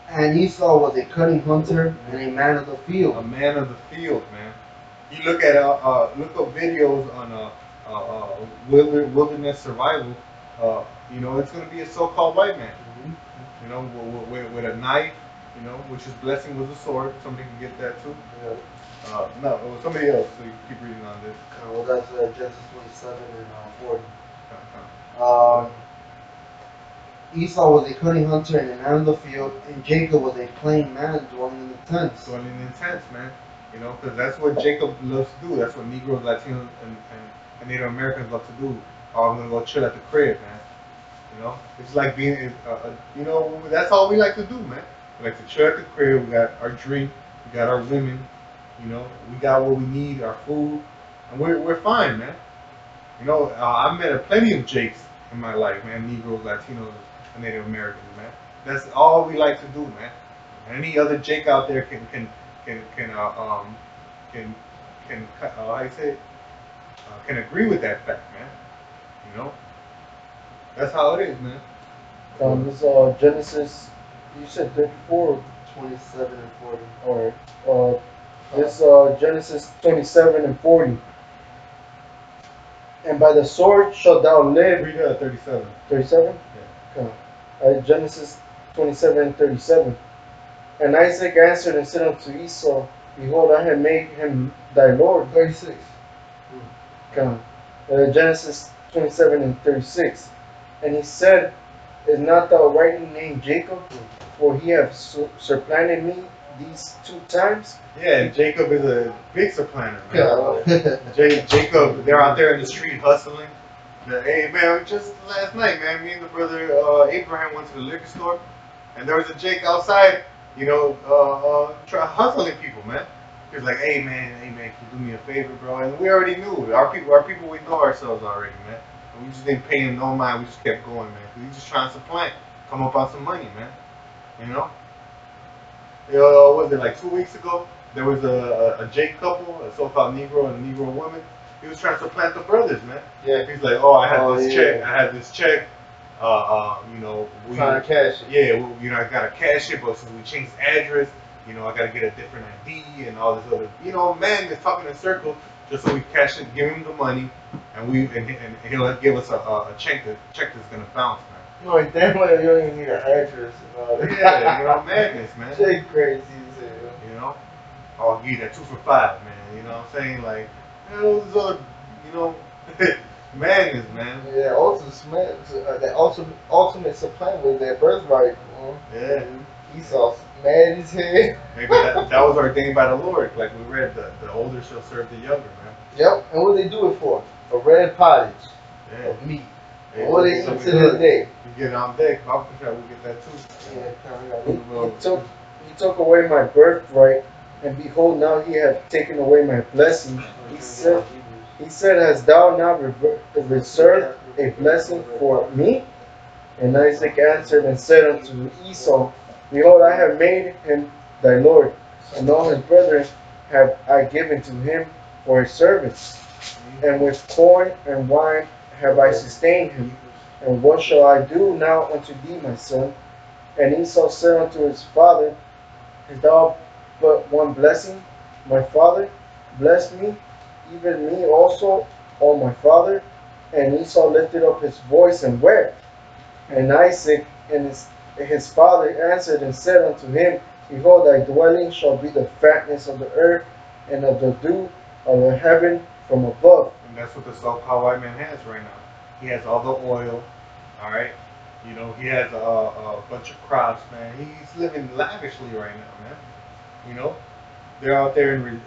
And Esau was a cunning hunter and a man of the A field. man of the field, man. You look at look up videos on wilderness survival. You know, it's gonna be a so-called white man. You know, with a knife. You know, which his blessing was a sword. Somebody can get that too. Yeah. No, it was somebody else. So you keep reading on this. Well, that's Genesis 27 and 40. Uh, Um, Esau was a cunning hunter and a man of the field, and Jacob was a plain man dwelling in the tents. Dwelling in tents, man. You know, because that's what Jacob loves to do. That's what Negroes, Latinos, and Native Americans love to do. Oh, I'm gonna go chill at the crib, man. You know, it's like being, you know, that's all we like to do, man. We like to chill at the crib. We got our drink, we got our women. You know, we got what we need, our food, and we're fine, man. You know, I met a plenty of Jakes in my life, man. Negroes, Latinos, and Native Americans, man. That's all we like to do, man. Any other Jake out there can can how you say it? Can agree with that fact, man. You know, that's how it is, man. This Genesis, you said 34. 27 and 40. All right. This Genesis 27 and 40. And by the sword shalt thou live. Read 37. 37. Come on. Genesis 27 and 37. And Isaac answered and said unto Esau, Behold, I have made him thy Lord. 36. Come on. Genesis 27 and 36. And he said, Is not thou rightly named Jacob? For he hath supplanted me these 2 times. Yeah, and Jacob is a big supplanter, man. Yeah. Jacob, they're out there in the street hustling. Hey, man, just last night, man, me and the brother Abraham went to the liquor store, and there was a Jake outside, you know, hustling people, man. He was like, hey, man, can you do me a favor, bro? And we already knew. Our people, we know ourselves already, man. And we just didn't pay him no mind. We just kept going, man. Cause he's just trying to supplant, come up on some money, man. You know? Was it like 2 weeks ago? There was a Jake couple, a so-called Negro and a Negro woman. He was trying to supplant the brothers, man. Yeah. He's like, oh, I had Oh, this yeah. check. I had this check. You know, Trying to cash it. yeah, you know, I gotta cash it, but since we changed address, you know, I gotta get a different ID and all this other, you know, man is talking in circles just so we cash it, give him the money, and he'll give us a check that's gonna bounce, man. No, damn well you don't even need an address and all that. Yeah, you know, madness, man. Jake crazy as hell. You know, I'll give you that 2 for $5, man. You know what I'm saying? Like, you know, this other, you know, madness, man. Yeah, that ultimate supplant was their birthright. Yeah. Esau's mad as hell. Maybe that was ordained by the Lord. Like we read, the older shall serve the younger, man. Yep, and what they do it for? A red pottage Yeah. of meat. Hey, And what they eat to this day. You get on deck, I'll try to get that too. He took away my birthright, and behold, now he hath taken away my blessing. He said, Hast thou not reserved a blessing for me? And Isaac answered and said unto Esau, Behold, I have made him thy Lord, and all his brethren have I given to him for his servants. And with corn and wine have I sustained him. And what shall I do now unto thee, my son? And Esau said unto his father, Hast thou but one blessing, my father? Bless me, even me also, O my father. And Esau lifted up his voice and wept. And Isaac and his father answered and said unto him, Behold, thy dwelling shall be the fatness of the earth and of the dew of the heaven from above. And that's what the so-called white man has right now. He has all the oil, all right. You know, he has a bunch of crops, man. He's living lavishly right now, man. You know, they're out there in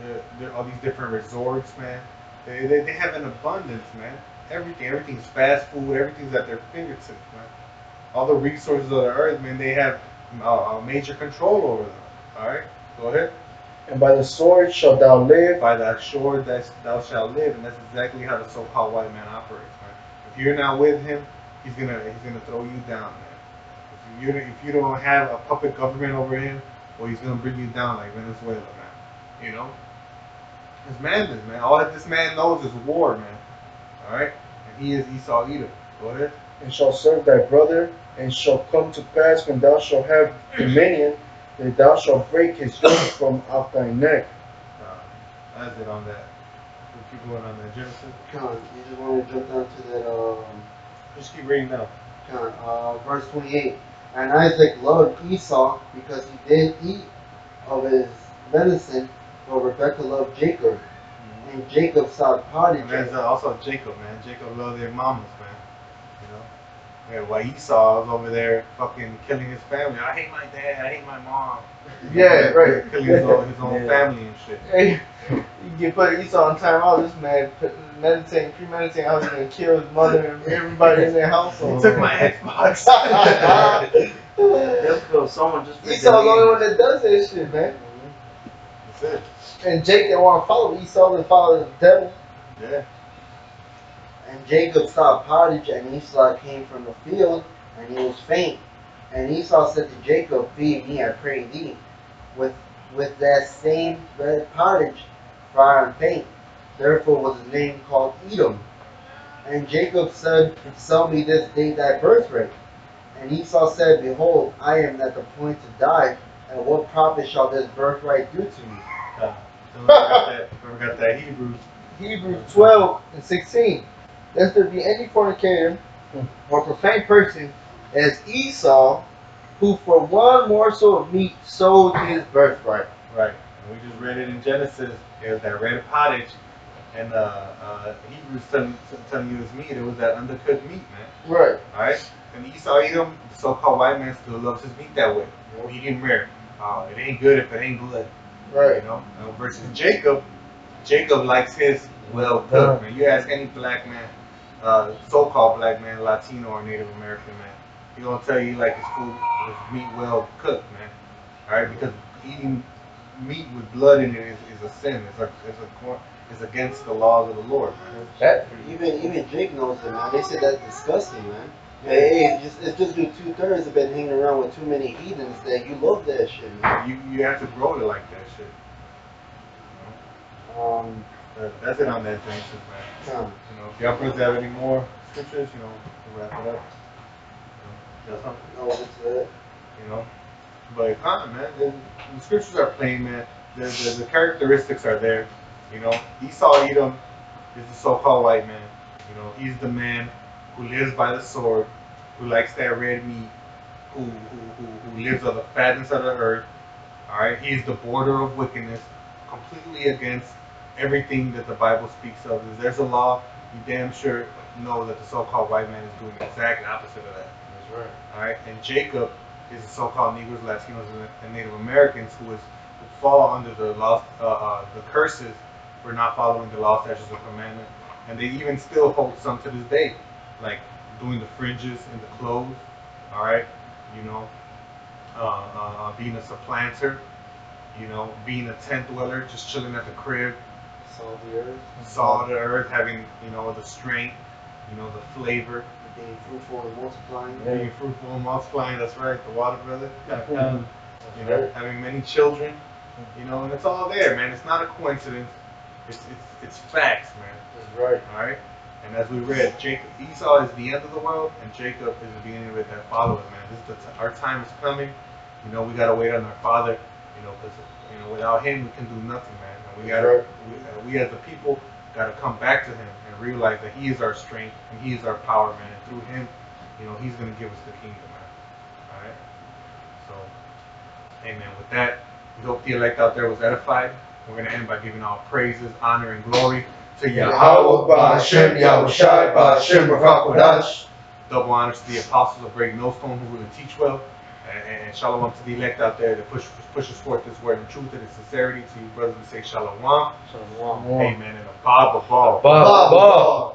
all these different resorts, man. They have an abundance, man. Everything's fast food. Everything's at their fingertips, man. All the resources of the earth, man. They have major control over them. All right, go ahead. And by the sword shalt thou live. By that sword that thou shalt live, and that's exactly how the so-called white man operates, man. If you're not with him, he's gonna throw you down, man. If you don't have a puppet government over him, well, he's gonna bring you down like Venezuela, man. You know, it's madness, man. All that this man knows is war, man. All right, and he is Esau Edom. Go ahead. And shall serve thy brother, and shall come to pass when thou shalt have dominion, that thou shalt break his yoke from off thy neck. That's it on that. We'll keep going on that Genesis. Con, you just want to jump down to that, Just keep reading now. verse 28. And Isaac loved Esau because he did eat of his venison, but Rebecca loved Jacob, and Jacob sought pottage. And there's also Jacob, man. Jacob loved their mamas, man. You know. Yeah, while Esau was over there fucking killing his family. I hate my dad. I hate my mom. Yeah, right. Killing his own Yeah. family and shit. Hey, you get put Esau on timeout. This man premeditating how he's gonna kill his mother and everybody in their He household. took my Xbox. They'll kill someone just for Esau's the only one deleting. that does that shit, man. That's it. And Jake didn't want to follow Esau and follow the devil. Yeah. And Jacob saw pottage, and Esau came from the field, and he was faint. And Esau said to Jacob, Feed me, I pray thee, with that same red pottage, for I am faint. Therefore was his name called Edom. And Jacob said, Sell me this day thy birthright. And Esau said, Behold, I am at the point to die, and what profit shall this birthright do to me? Whoever got that Hebrews. Hebrews 12 and 16. Lest there be any fornicator or profane person as Esau, who for one morsel of meat sold his birthright. Right. And we just read it in Genesis. There's that red pottage. And Hebrews telling you it's meat. It was that undercooked meat, man. Right. Alright? And Esau Edom, the so-called white man, still loves his meat that way. Medium rare. It ain't good if it ain't good. Right. You know? Versus Jacob likes his well cooked, man. You ask any black man, so-called black man, Latino or Native American man, he gonna tell you like his food, his meat well cooked, man. Alright? Because eating meat with blood in it is a sin. It's against the laws of the Lord, man. That Even Jake knows it, man. They said that's disgusting, man. Hey, it's just you 2/3 have been hanging around with too many heathens that you love that shit, man. You have to grow to like that shit. That's it on that Genesis, man. You know, if y'all brothers have any more scriptures, you know, we'll wrap it up. You know, got something? No, that's it. You know, but man, the scriptures are plain, man. The characteristics are there. You know, Esau Edom is the so-called white man. You know, he's the man who lives by the sword, who likes that red meat, who lives on the fatness of the earth. All right, he's the border of wickedness, completely against everything that the Bible speaks of. If there's a law, you damn sure know that the so-called white man is doing the exact opposite of that. That's right. All right, and Jacob is the so-called Negroes, Latinos, and Native Americans who fall under the the curses for not following the law, statutes, and commandments, and they even still hold some to this day, like doing the fringes in the clothes. All right, you know, being a supplanter, you know, being a tent dweller, just chilling at the crib, Salt the earth, salt of the earth, having, you know, the strength, you know, the flavor, being fruitful and multiplying. being fruitful and multiplying. That's right, the water brother. You know, Right. having many children, you know, and it's all there, man. It's not a coincidence. It's facts, man. That's right. All right. And as we read, Esau is the end of the world, and Jacob is the beginning of it that follows, man. This is our time is coming. You know, we gotta wait on our Father. You know, because you know, without Him, we can do nothing, man. And we gotta, we as the people, gotta come back to Him and realize that He is our strength and He is our power, man. And through Him, you know, He's gonna give us the kingdom, man. All right. So, hey, man. With that, we hope the elect out there was edified. We're gonna end by giving all praises, honor, and glory to Yahweh, Ba'Shem, Yahushai, Ba'Shem, Rafakodash. double honors to the apostles of Great Millstone who really teach well. And shalom to the elect out there that pushes forth this word in truth and in sincerity. To you brothers, we say shalom. Shalom. Amen. And a Bob, a ball. Bob.